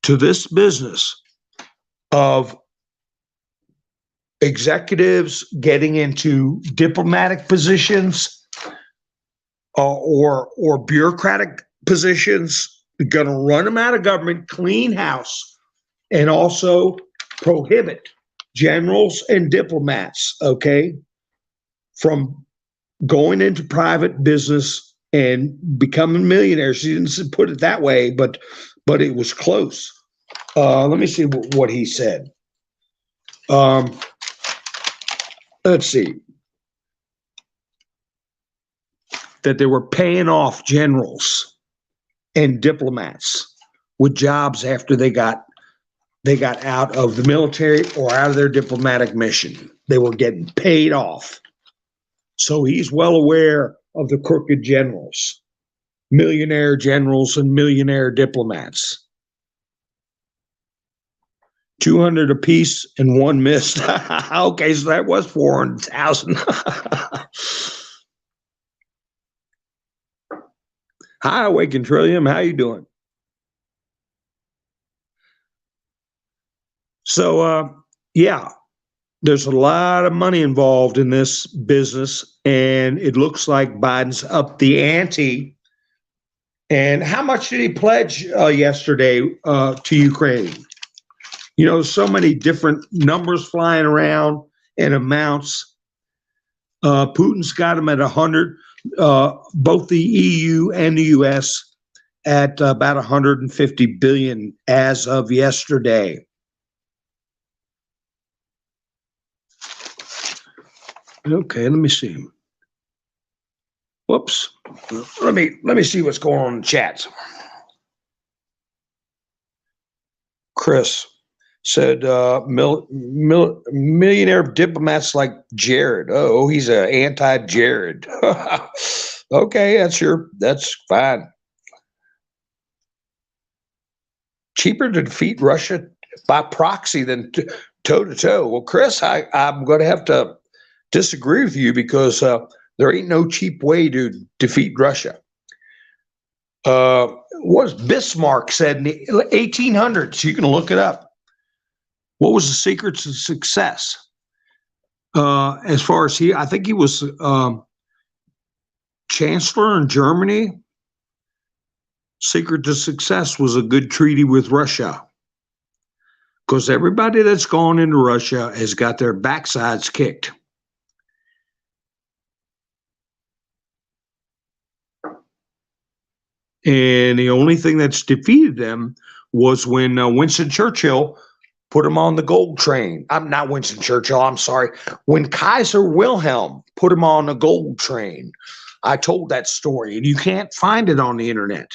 to this business of executives getting into diplomatic positions or bureaucratic positions, going to run them out of government, clean house, and also prohibit generals and diplomats, okay, from going into private business and becoming millionaires. He didn't put it that way, but it was close. Let me see what he said. Let's see. That they were paying off generals and diplomats with jobs after they got out of the military or out of their diplomatic mission. They were getting paid off. So he's well aware of the crooked generals, millionaire generals and millionaire diplomats. 200 apiece and one missed. Okay, so that was 400,000. Hi, Awaken Trillium. How you doing? So, yeah, there's a lot of money involved in this business, and it looks like Biden's upped the ante. And how much did he pledge yesterday to Ukraine? So many different numbers flying around and amounts. Putin's got them at 100, both the EU and the US at about 150 billion as of yesterday. Okay, let me see. Whoops. Let me see what's going on in the chats. Chris said millionaire diplomats like Jared. Oh, he's an anti-Jared. Okay, that's fine. Cheaper to defeat Russia by proxy than toe to toe. Well, Chris, I'm going to have to disagree with you because there ain't no cheap way to defeat Russia. What Bismarck said in the 1800s, you can look it up. What was the secret to success? As far as I think he was chancellor in Germany. Secret to success was a good treaty with Russia. Because everybody that's gone into Russia has got their backsides kicked. And the only thing that's defeated them was when Winston Churchill put him on the gold train. I'm not Winston Churchill, I'm sorry. When Kaiser Wilhelm put him on the gold train. I told that story, and you can't find it on the internet.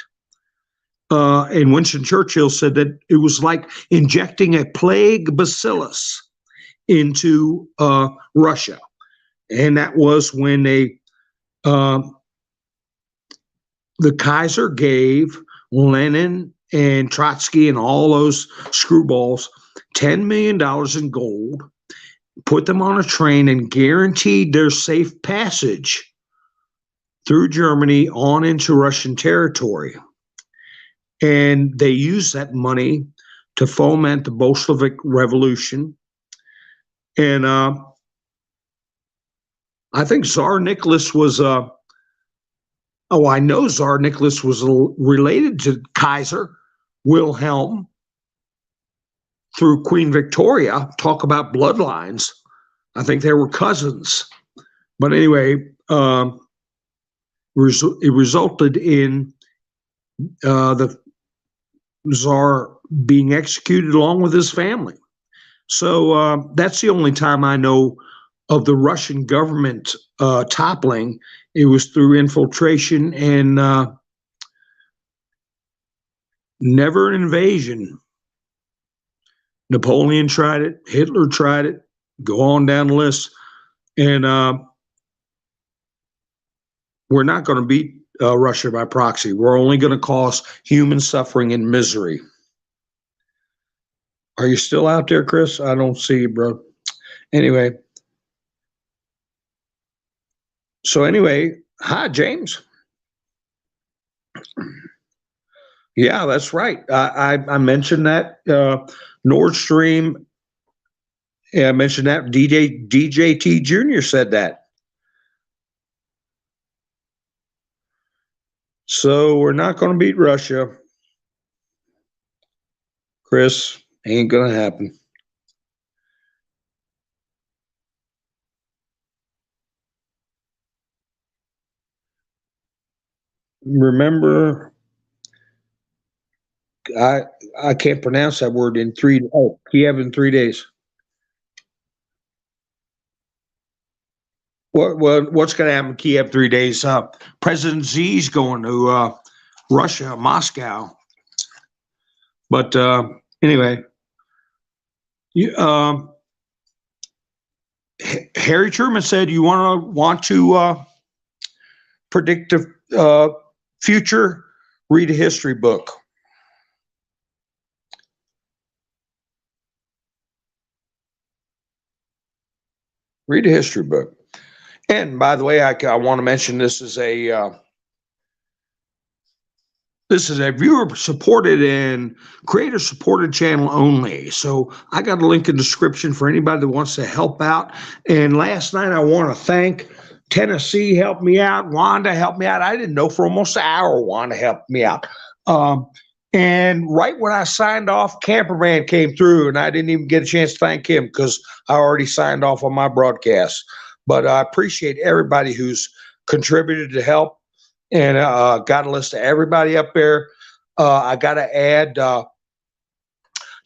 And Winston Churchill said that it was like injecting a plague bacillus into Russia. And that was when the Kaiser gave Lenin and Trotsky and all those screwballs $10 million in gold put them on a train, and guaranteed their safe passage through Germany on into Russian territory. And they used that money to foment the Bolshevik Revolution. And I think Tsar Nicholas was, I know Tsar Nicholas was related to Kaiser Wilhelm through Queen Victoria. Talk about bloodlines. I think they were cousins. But anyway, it resulted in the Tsar being executed along with his family. So that's the only time I know of the Russian government toppling. It was through infiltration and never an invasion. Napoleon tried it. Hitler tried it. Go on down the list. And we're not going to beat Russia by proxy. We're only going to cause human suffering and misery. Are you still out there, Chris? I don't see you, bro. Anyway. So anyway, hi, James. Yeah, that's right. I mentioned that Nord Stream. Yeah, I mentioned that DJT Jr. said that. So we're not going to beat Russia, Chris. Ain't going to happen. Remember, I can't pronounce that word in Kiev in 3 days. What's going to happen in Kiev 3 days? President Xi's going to Russia, Moscow. But anyway, Harry Truman said you want to predict the future, read a history book. Read a history book. And by the way, I want to mention this is a viewer supported and creator supported channel only. So I got a link in the description for anybody that wants to help out. And last night I want to thank Tennessee helped me out. Wanda helped me out. I didn't know for almost an hour Wanda helped me out. And right when I signed off, Camperman came through, and I didn't even get a chance to thank him because I already signed off on my broadcast. But I appreciate everybody who's contributed to help, and got a list of everybody up there. I got to add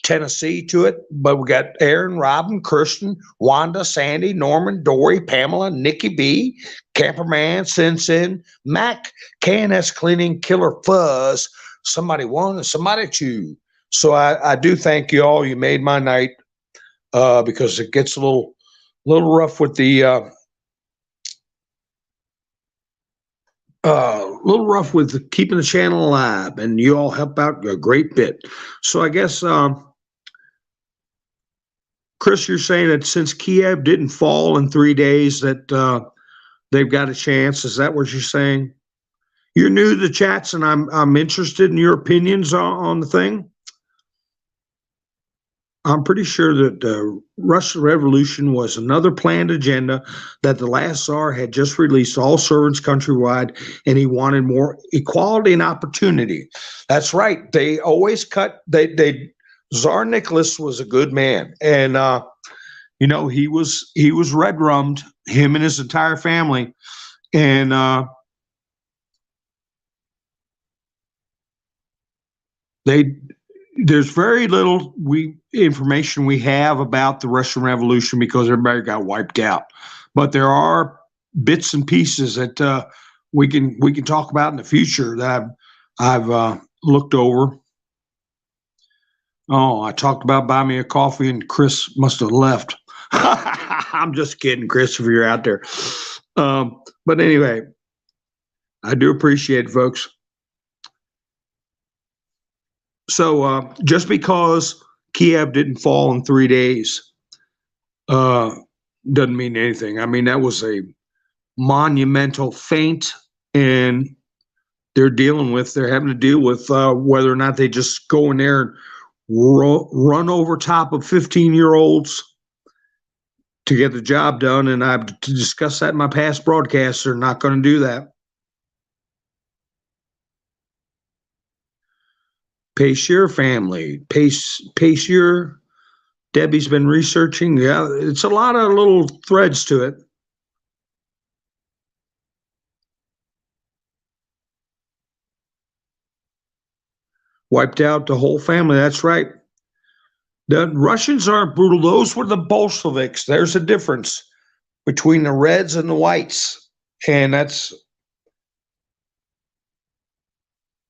Tennessee to it, but we got Aaron, Robin, Kirsten, Wanda, Sandy, Norman, Dory, Pamela, Nikki B, Camperman, Sinsin, Mac, KNS Cleaning, Killer Fuzz, Somebody One, and Somebody Two. So I do thank you all. You made my night because it gets a little rough with the keeping the channel alive, and you all help out a great bit. So I guess, Chris, you're saying that since Kiev didn't fall in 3 days, that they've got a chance. Is that what you're saying? You're new to the chats, and I'm interested in your opinions on the thing. I'm pretty sure that the Russian Revolution was another planned agenda that the last Tsar had just released all servants countrywide, and he wanted more equality and opportunity. That's right. They always cut. Tsar Nicholas was a good man, and he was red rummed, him and his entire family, and there's very little information we have about the Russian Revolution because everybody got wiped out. But there are bits and pieces that we can talk about in the future that I've looked over. Oh, I talked about buy me a coffee, and Chris must have left. I'm just kidding, Chris, if you're out there. But anyway, I do appreciate it, folks. So just because Kiev didn't fall in 3 days uh, doesn't mean anything. I mean, that was a monumental feint, and they're having to deal with whether or not they just go in there and run over top of 15-year-olds to get the job done. And I've discussed that in my past broadcasts. They're not going to do that. Pacier family, Pacier. Debbie's been researching. Yeah, it's a lot of little threads to it. Wiped out the whole family. That's right. The Russians aren't brutal. Those were the Bolsheviks. There's a difference between the Reds and the Whites. And that's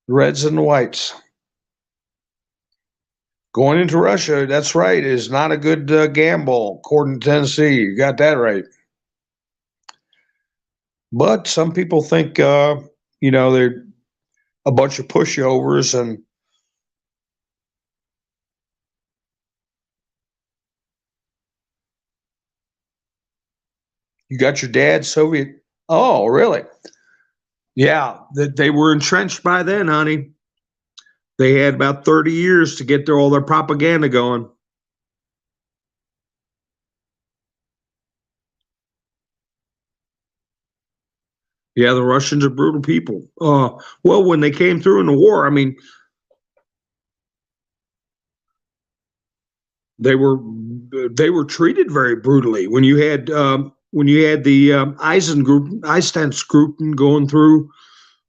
Reds and the Whites. Going into Russia, that's right, is not a good gamble, according to Tennessee. You got that right. But some people think, they're a bunch of pushovers, and you got your dad's Soviet. Oh, really? Yeah, they were entrenched by then, honey. They had about 30 years to get all their propaganda going. Yeah, the Russians are brutal people. Well, when they came through in the war, I mean, they were treated very brutally. When you had the Eisen's group going through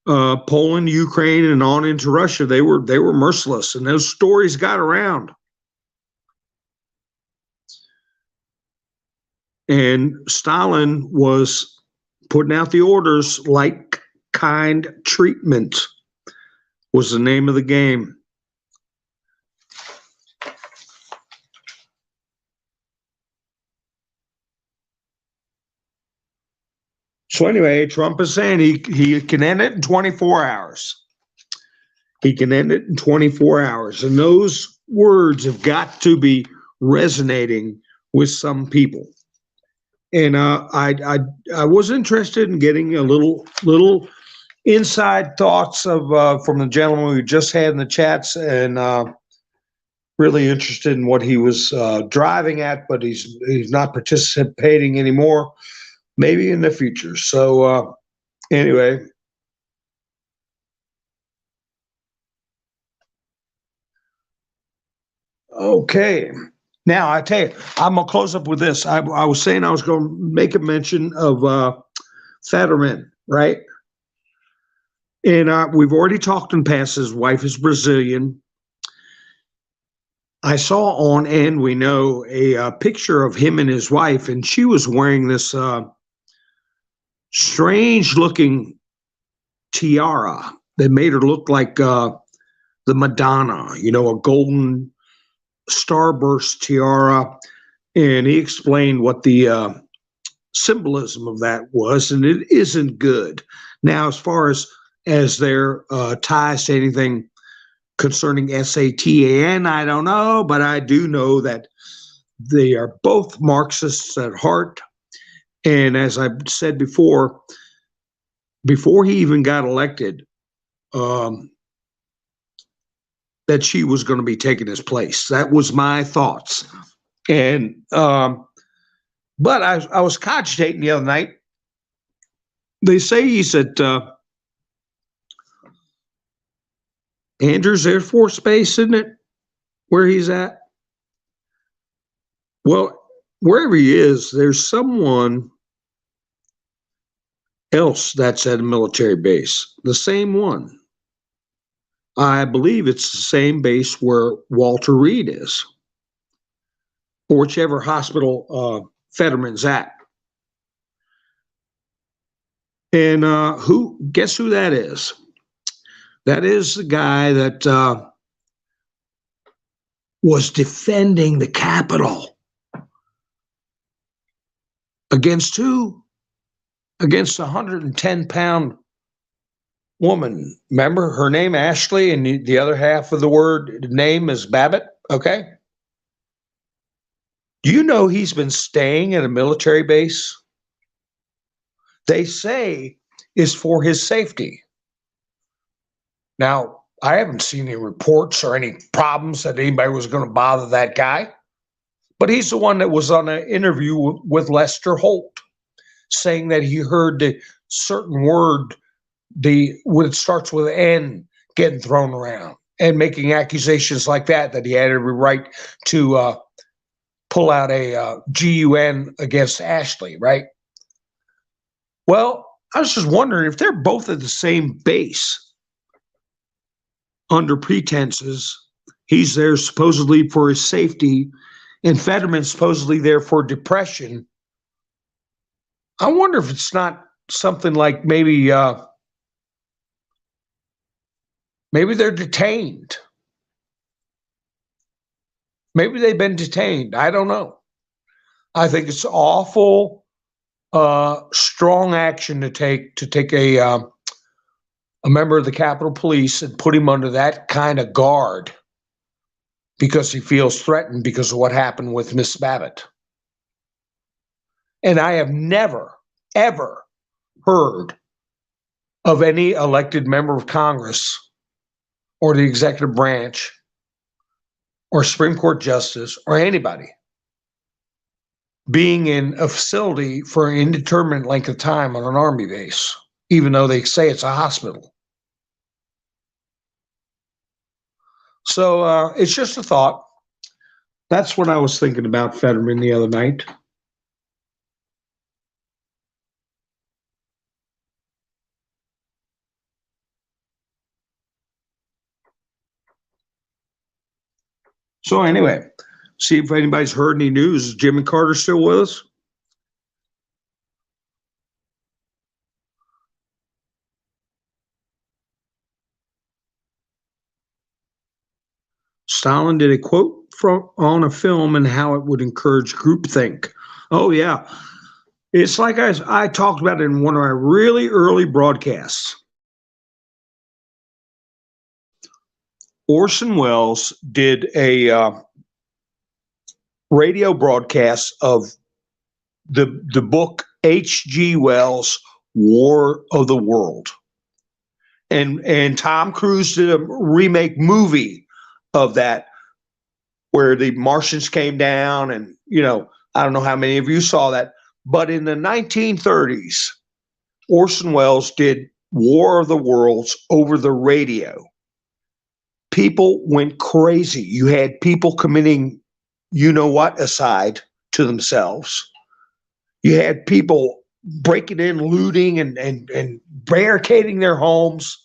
Poland, Ukraine, and on into Russia, they were merciless, and those stories got around. And Stalin was putting out the orders. Like kind treatment was the name of the game. So anyway, Trump is saying he can end it in 24 hours. He can end it in 24 hours. And those words have got to be resonating with some people. And I was interested in getting a little inside thoughts of from the gentleman we just had in the chats, and really interested in what he was driving at, but he's not participating anymore. Maybe in the future. So anyway. Okay. Now I tell you, I'm gonna close up with this. I was saying I was going to make a mention of Fetterman, right? And we've already talked in past. His wife is Brazilian. I saw on And We Know a picture of him and his wife, and she was wearing this strange-looking tiara that made her look like the Madonna, a golden starburst tiara. And he explained what the symbolism of that was, and it isn't good. Now, as far as their ties to anything concerning SATAN, I don't know, but I do know that they are both Marxists at heart. And as I said before he even got elected, that she was going to be taking his place. That was my thoughts. And but I was cogitating the other night. They say he's at Andrews Air Force Base, isn't it? Where he's at? Well, wherever he is, there's someone else that's at a military base, the same one. I believe it's the same base where Walter Reed is, or whichever hospital Fetterman's at. And guess who that is? That is the guy that was defending the Capitol. Against who? Against a 110-pound woman. Remember her name, Ashley, and the other half of the word name is Babbitt. Okay. You know, he's been staying at a military base. They say is for his safety. Now, I haven't seen any reports or any problems that anybody was going to bother that guy, but he's the one that was on an interview with Lester Holt saying that he heard the certain word, when it starts with N, getting thrown around and making accusations like that he had every right to pull out a GUN against Ashley, right? Well, I was just wondering if they're both at the same base under pretenses. He's there supposedly for his safety, and Fetterman's supposedly there for depression. I wonder if it's not something like maybe they're detained. Maybe they've been detained. I don't know. I think it's awful strong action to take a member of the Capitol Police and put him under that kind of guard because he feels threatened because of what happened with Miss Babbitt. And I have never, ever heard of any elected member of Congress or the executive branch or Supreme Court justice or anybody being in a facility for an indeterminate length of time on an Army base, even though they say it's a hospital. So it's just a thought. That's what I was thinking about Fetterman the other night. So anyway, see if anybody's heard any news. Is Jimmy Carter still with us? Stalin did a quote on a film and how it would encourage groupthink. Oh, yeah. It's like I talked about it in one of my really early broadcasts. Orson Welles did a radio broadcast of the book H.G. Wells' War of the World. And Tom Cruise did a remake movie of that where the Martians came down, and I don't know how many of you saw that, but in the 1930s, Orson Welles did War of the Worlds over the radio. People went crazy. You had people committing aside to themselves. You had people breaking in, looting, and barricading their homes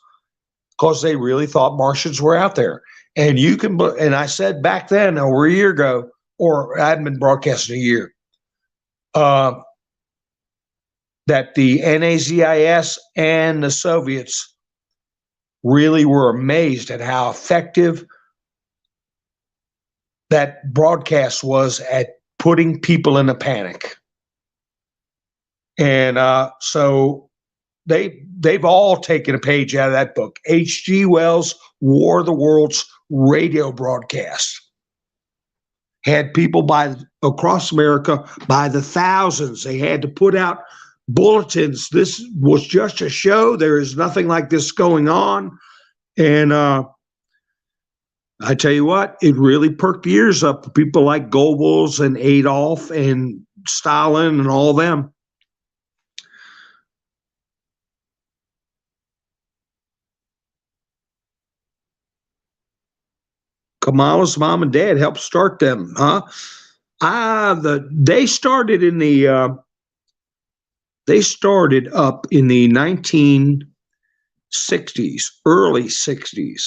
because they really thought Martians were out there. And I said back then, over a year ago, or I hadn't been broadcasting a year, that the NAZIS and the Soviets really were amazed at how effective that broadcast was at putting people in a panic. And so they've all taken a page out of that book, H.G. Wells' War of the Worlds radio broadcast. Had people across America by the thousands. They had to put out bulletins. This was just a show. There is nothing like this going on. And I tell you what, it really perked the ears up for people like Goebbels and Adolf and Stalin and all them. Kamala's mom and dad helped start them, huh? They started up in the 1960s, early 60s.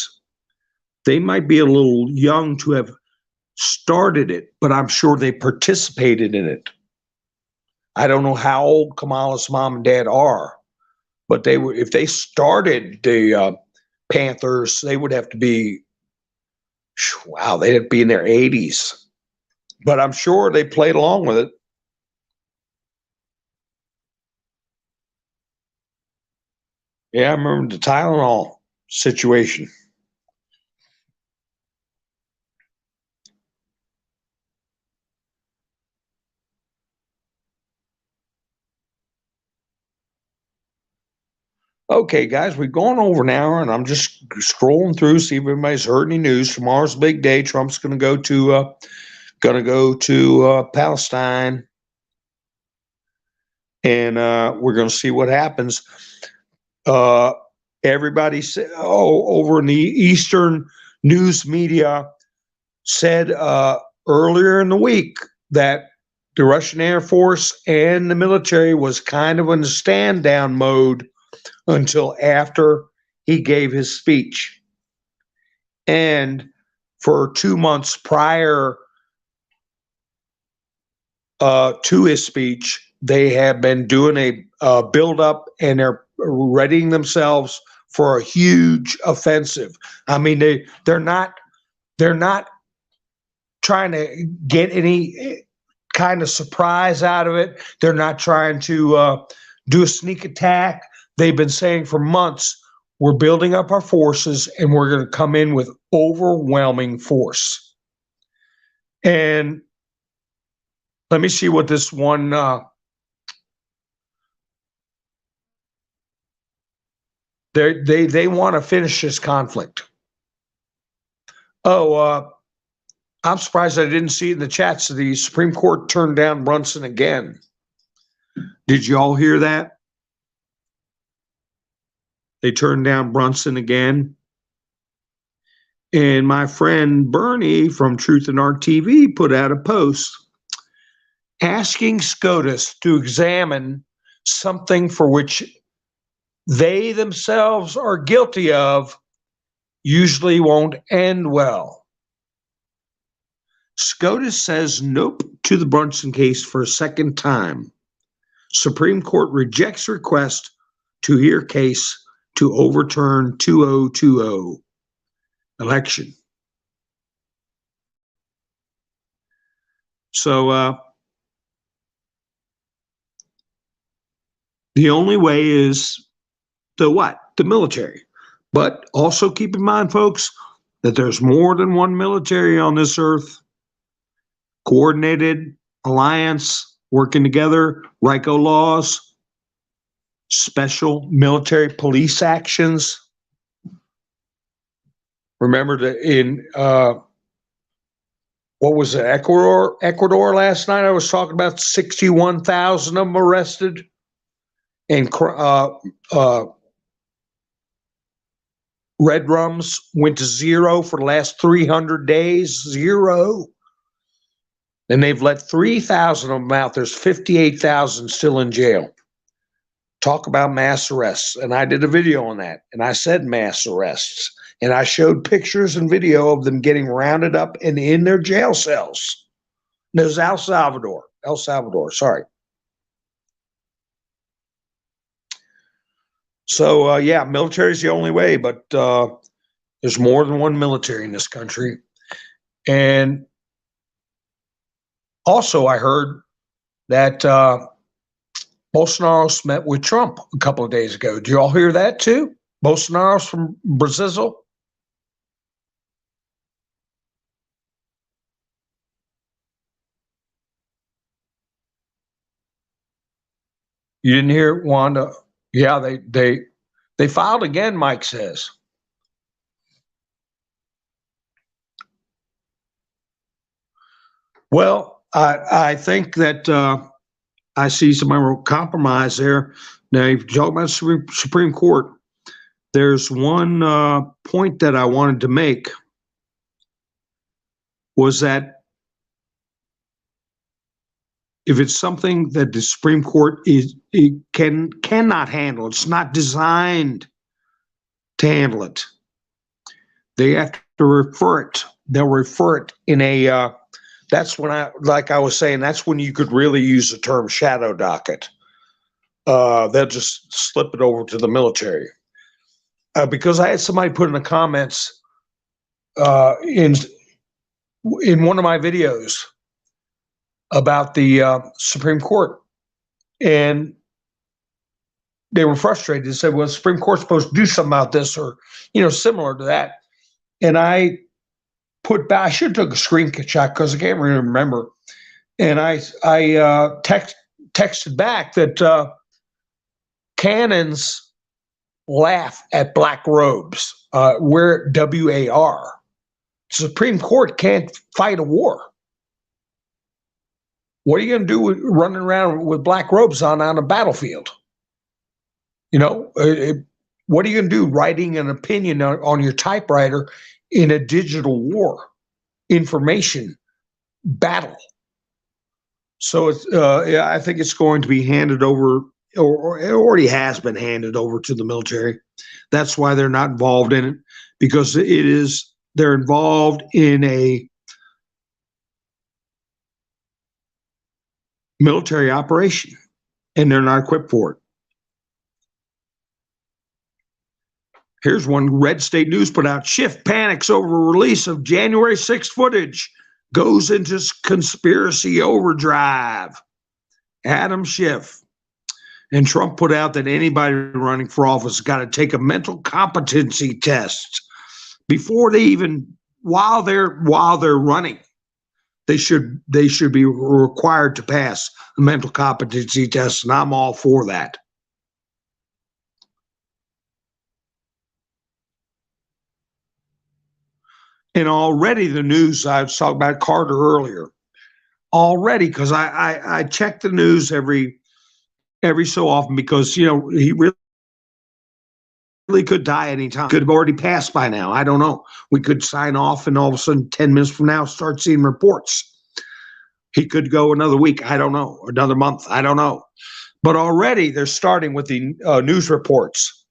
They might be a little young to have started it, but I'm sure they participated in it. I don't know how old Kamala's mom and dad are, but if they started the Panthers, they would have to be, they'd have to be in their 80s. But I'm sure they played along with it. Yeah, I remember the Tylenol situation. Okay, guys, we've gone over an hour, and I'm just scrolling through, see if anybody's heard any news. Tomorrow's a big day. Trump's going to go to Palestine, and we're going to see what happens. Uh, Everybody said, over in the Eastern news media said earlier in the week that the Russian Air Force and the military was kind of in a stand down mode until after he gave his speech. And for 2 months prior to his speech, they have been doing a build up, and they're readying themselves for a huge offensive. I mean, they're not trying to get any kind of surprise out of it. They're not trying to do a sneak attack. They've been saying for months, we're building up our forces and we're going to come in with overwhelming force. And let me see what this one they want to finish this conflict. I'm surprised I didn't see it in the chats. The Supreme Court turned down Brunson again. Did you all hear that? They turned down Brunson again. And my friend Bernie from Truth and Art TV put out a post asking SCOTUS to examine something for which they themselves are guilty of, usually won't end well. SCOTUS says nope to the Brunson case for a second time. Supreme Court rejects request to hear case to overturn 2020 election. So the only way is the what? The military. But also keep in mind, folks, that there's more than one military on this earth. Coordinated alliance, working together, RICO laws, special military police actions. Remember that in what was it, Ecuador last night? I was talking about 61,000 of them arrested, and red rums went to zero for the last 300 days, zero. And they've let 3,000 of them out. There's 58,000 still in jail. Talk about mass arrests. And I did a video on that. And I said mass arrests. And I showed pictures and video of them getting rounded up and in their jail cells. There's El Salvador, sorry. So, yeah, military is the only way, but there's more than one military in this country. And also, I heard that Bolsonaro met with Trump a couple of days ago. Did you all hear that too? Bolsonaro's from Brazil. You didn't hear Wanda? Yeah, they filed again, Mike says. Well, I think that I see some compromise there. Now, if you talk about Supreme Court, there's one point that I wanted to make was that if it's something that the Supreme Court cannot handle, it's not designed to handle it, they have to refer it. They'll refer it in a. That's when like I was saying, that's when you could really use the term shadow docket. They'll just slip it over to the military. Because I had somebody put in the comments in one of my videos about the Supreme Court, and they were frustrated. They said, well, the Supreme Court's supposed to do something about this, or similar to that. And I put back, I should have took a screenshot because I can't really remember. And I texted back that canons laugh at black robes. Wear WAR. Supreme Court can't fight a war. What are you going to do with running around with black robes on a battlefield? You know, what are you going to do writing an opinion on your typewriter in a digital war, information battle? So yeah, I think it's going to be handed over, or it already has been handed over to the military. That's why they're not involved in it, because they're involved in a military operation and they're not equipped for it. Here's one Red State News put out: Schiff panics over release of January 6th footage, goes into conspiracy overdrive. Adam Schiff. And Trump put out that anybody running for office has got to take a mental competency test before they even, while they're running. They should be required to pass a mental competency test, and I'm all for that. And already the news, I was talking about Carter earlier, already, because I check the news every so often, because, you know, he really could die anytime. Could have already passed by now. I don't know. We could sign off and all of a sudden 10 minutes from now start seeing reports. He could go another week. I don't know. Or another month. I don't know. But already they're starting with the news reports.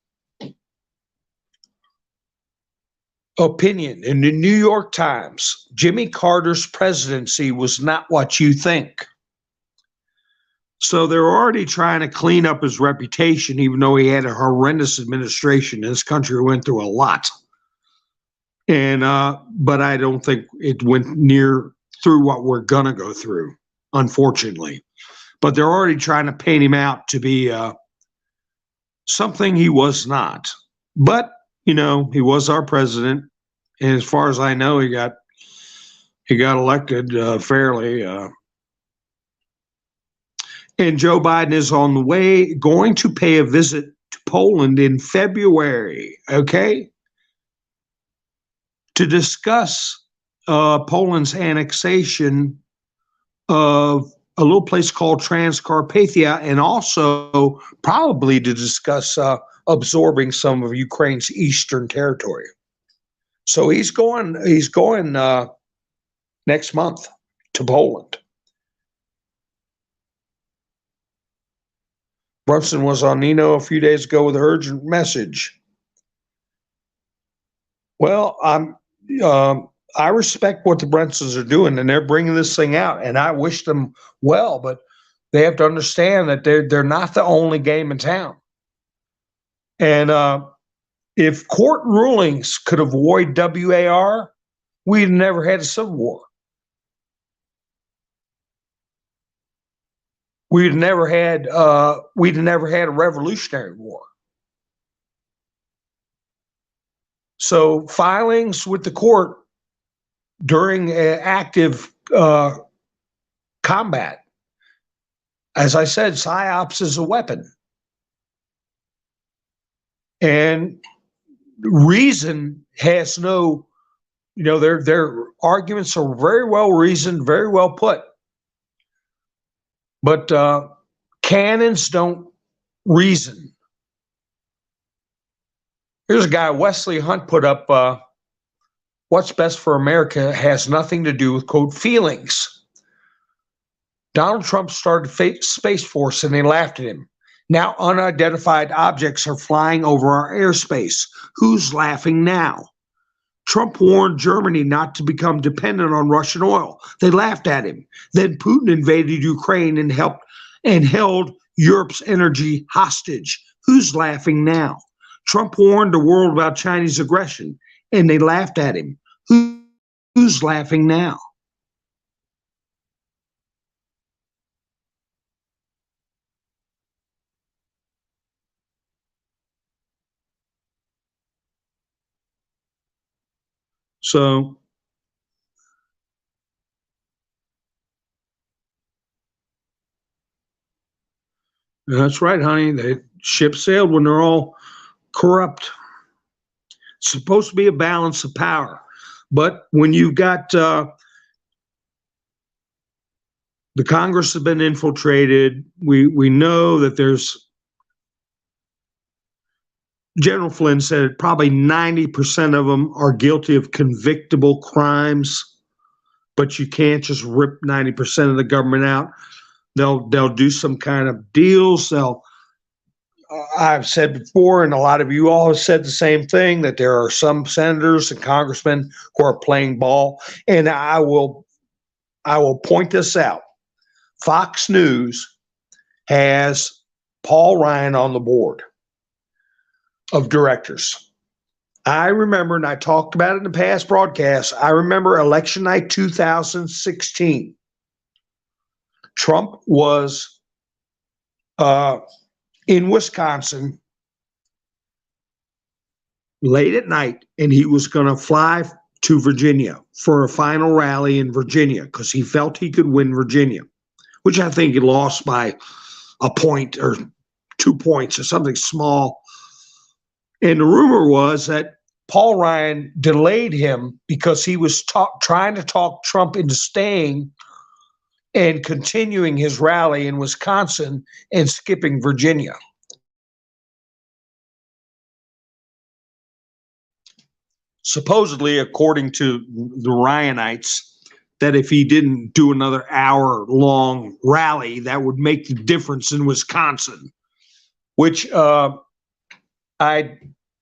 Opinion in the New York Times: Jimmy Carter's presidency was not what you think. So they're already trying to clean up his reputation, even though he had a horrendous administration. This country went through a lot. And but I don't think it went near through what we're gonna go through, unfortunately. But they're already trying to paint him out to be something he was not. But you know, he was our president, and as far as I know, he got elected fairly. And Joe Biden is on the way, going to pay a visit to Poland in February, okay, to discuss Poland's annexation of a little place called Transcarpathia, and also probably to discuss absorbing some of Ukraine's eastern territory. So he's going next month to Poland. Brunson was on Nino a few days ago with an urgent message. Well, I respect what the Brunsons are doing, and they're bringing this thing out, and I wish them well, but they have to understand that they're not the only game in town. And if court rulings could avoid WAR, we'd never had a civil war. We'd never had a revolutionary war. So filings with the court during active combat, as I said, psyops is a weapon. And reason has no, you know, their arguments are very well reasoned, very well put. But cannons don't reason. Here's a guy, Wesley Hunt, put up, what's best for America has nothing to do with, quote, feelings. Donald Trump started Space Force and they laughed at him. Now unidentified objects are flying over our airspace. Who's laughing now? Trump warned Germany not to become dependent on Russian oil. They laughed at him. Then Putin invaded Ukraine and held Europe's energy hostage. Who's laughing now? Trump warned the world about Chinese aggression, and they laughed at him. Who's laughing now? So that's right, honey. The ship sailed when they're all corrupt. It's supposed to be a balance of power. But when you've got the Congress has been infiltrated, we know that there's, General Flynn said probably 90% of them are guilty of convictable crimes, but you can't just rip 90% of the government out. They'll do some kind of deals. I've said before, and a lot of you all have said the same thing, that there are some senators and congressmen who are playing ball. And I will point this out. Fox News has Paul Ryan on the board of directors. I remember, and I talked about it in the past broadcasts, I remember election night 2016. Trump was in Wisconsin late at night, and he was going to fly to Virginia for a final rally in Virginia because he felt he could win Virginia, which I think he lost by a point or 2 points or something small. And the rumor was that Paul Ryan delayed him because he was trying to talk Trump into staying and continuing his rally in Wisconsin and skipping Virginia. Supposedly, according to the Ryanites, that if he didn't do another hour-long rally, that would make the difference in Wisconsin, which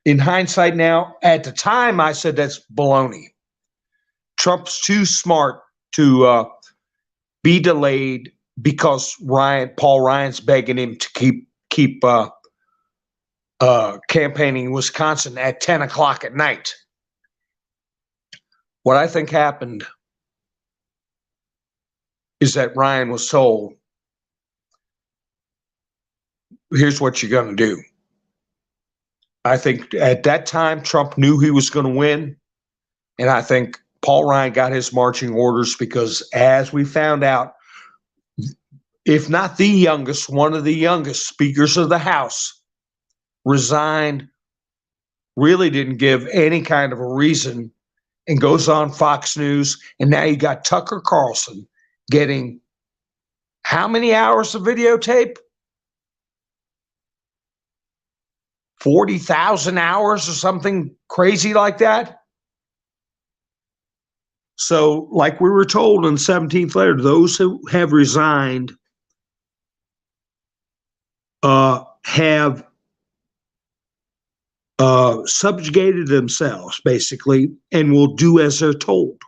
in hindsight now, at the time, I said that's baloney. Trump's too smart to be delayed because Paul Ryan's begging him to keep campaigning in Wisconsin at 10 o'clock at night. What I think happened is that Ryan was told, here's what you're going to do. I think at that time, Trump knew he was going to win. And I think Paul Ryan got his marching orders because, as we found out, if not the youngest, one of the youngest speakers of the House resigned, really didn't give any kind of a reason, and goes on Fox News. And now you got Tucker Carlson getting how many hours of videotape? 40,000 hours or something crazy like that. So, like we were told in the 17th letter, those who have resigned have subjugated themselves, basically, and will do as they're told.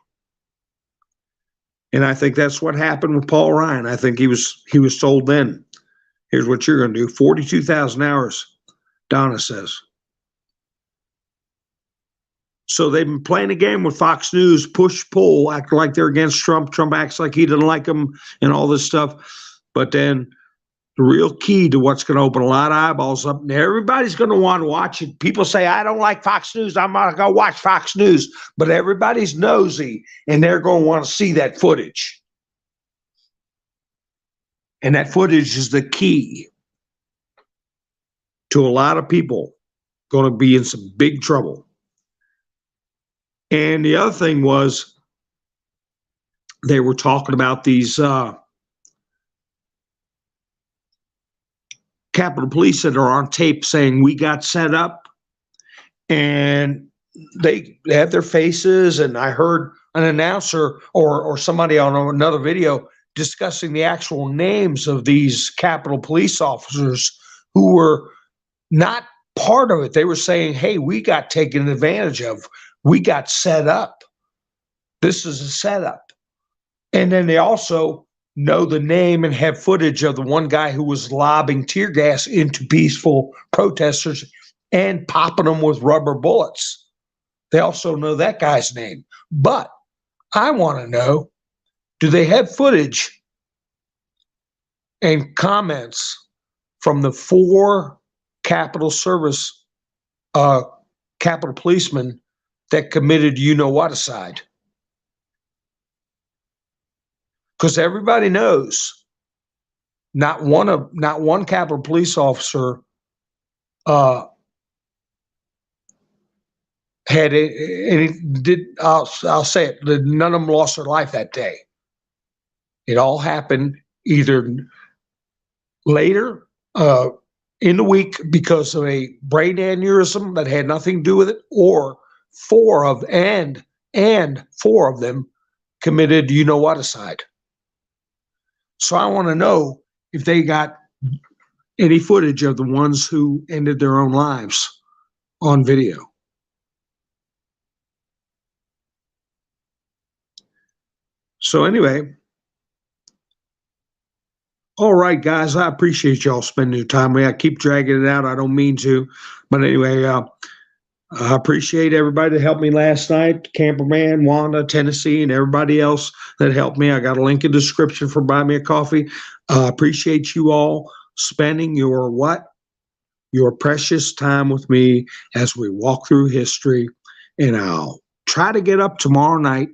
And I think that's what happened with Paul Ryan. I think he was told then, here's what you're going to do. 42,000 hours, Donna says. So they've been playing a game with Fox News, push-pull, act like they're against Trump. Trump acts like he doesn't like him and all this stuff. But then the real key to what's going to open a lot of eyeballs up, and everybody's going to want to watch it. People say, I don't like Fox News. I'm not going to watch Fox News. But everybody's nosy, and they're going to want to see that footage. And that footage is the key to a lot of people going to be in some big trouble. And the other thing was, they were talking about these Capitol Police that are on tape saying we got set up, and they have their faces. And I heard an announcer or somebody on another video discussing the actual names of these Capitol Police officers who were not part of it. They were saying, hey, we got taken advantage of. We got set up. This is a setup. And then they also know the name and have footage of the one guy who was lobbing tear gas into peaceful protesters and popping them with rubber bullets. They also know that guy's name. But I want to know, do they have footage and comments from the 4 Capitol policemen that committed you-know-what-aside? Because everybody knows not one Capitol Police officer had it, and it did. I'll say it. None of them lost their life that day. It all happened either later in the week because of a brain aneurysm that had nothing to do with it, or four of them committed you-know-what-icide. So I want to know if they got any footage of the ones who ended their own lives on video. So anyway, all right, guys, I appreciate y'all spending your time with me. I keep dragging it out. I don't mean to. But anyway, I appreciate everybody that helped me last night, Camperman, Wanda, Tennessee, and everybody else that helped me. I got a link in the description for Buy Me a Coffee. I appreciate you all spending your precious time with me as we walk through history. And I'll try to get up tomorrow night.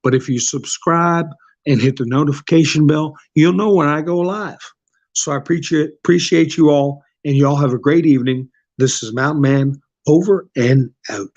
But if you subscribe and hit the notification bell, you'll know when I go live. So I appreciate you all, and y'all have a great evening. This is Mountain Man, over and out.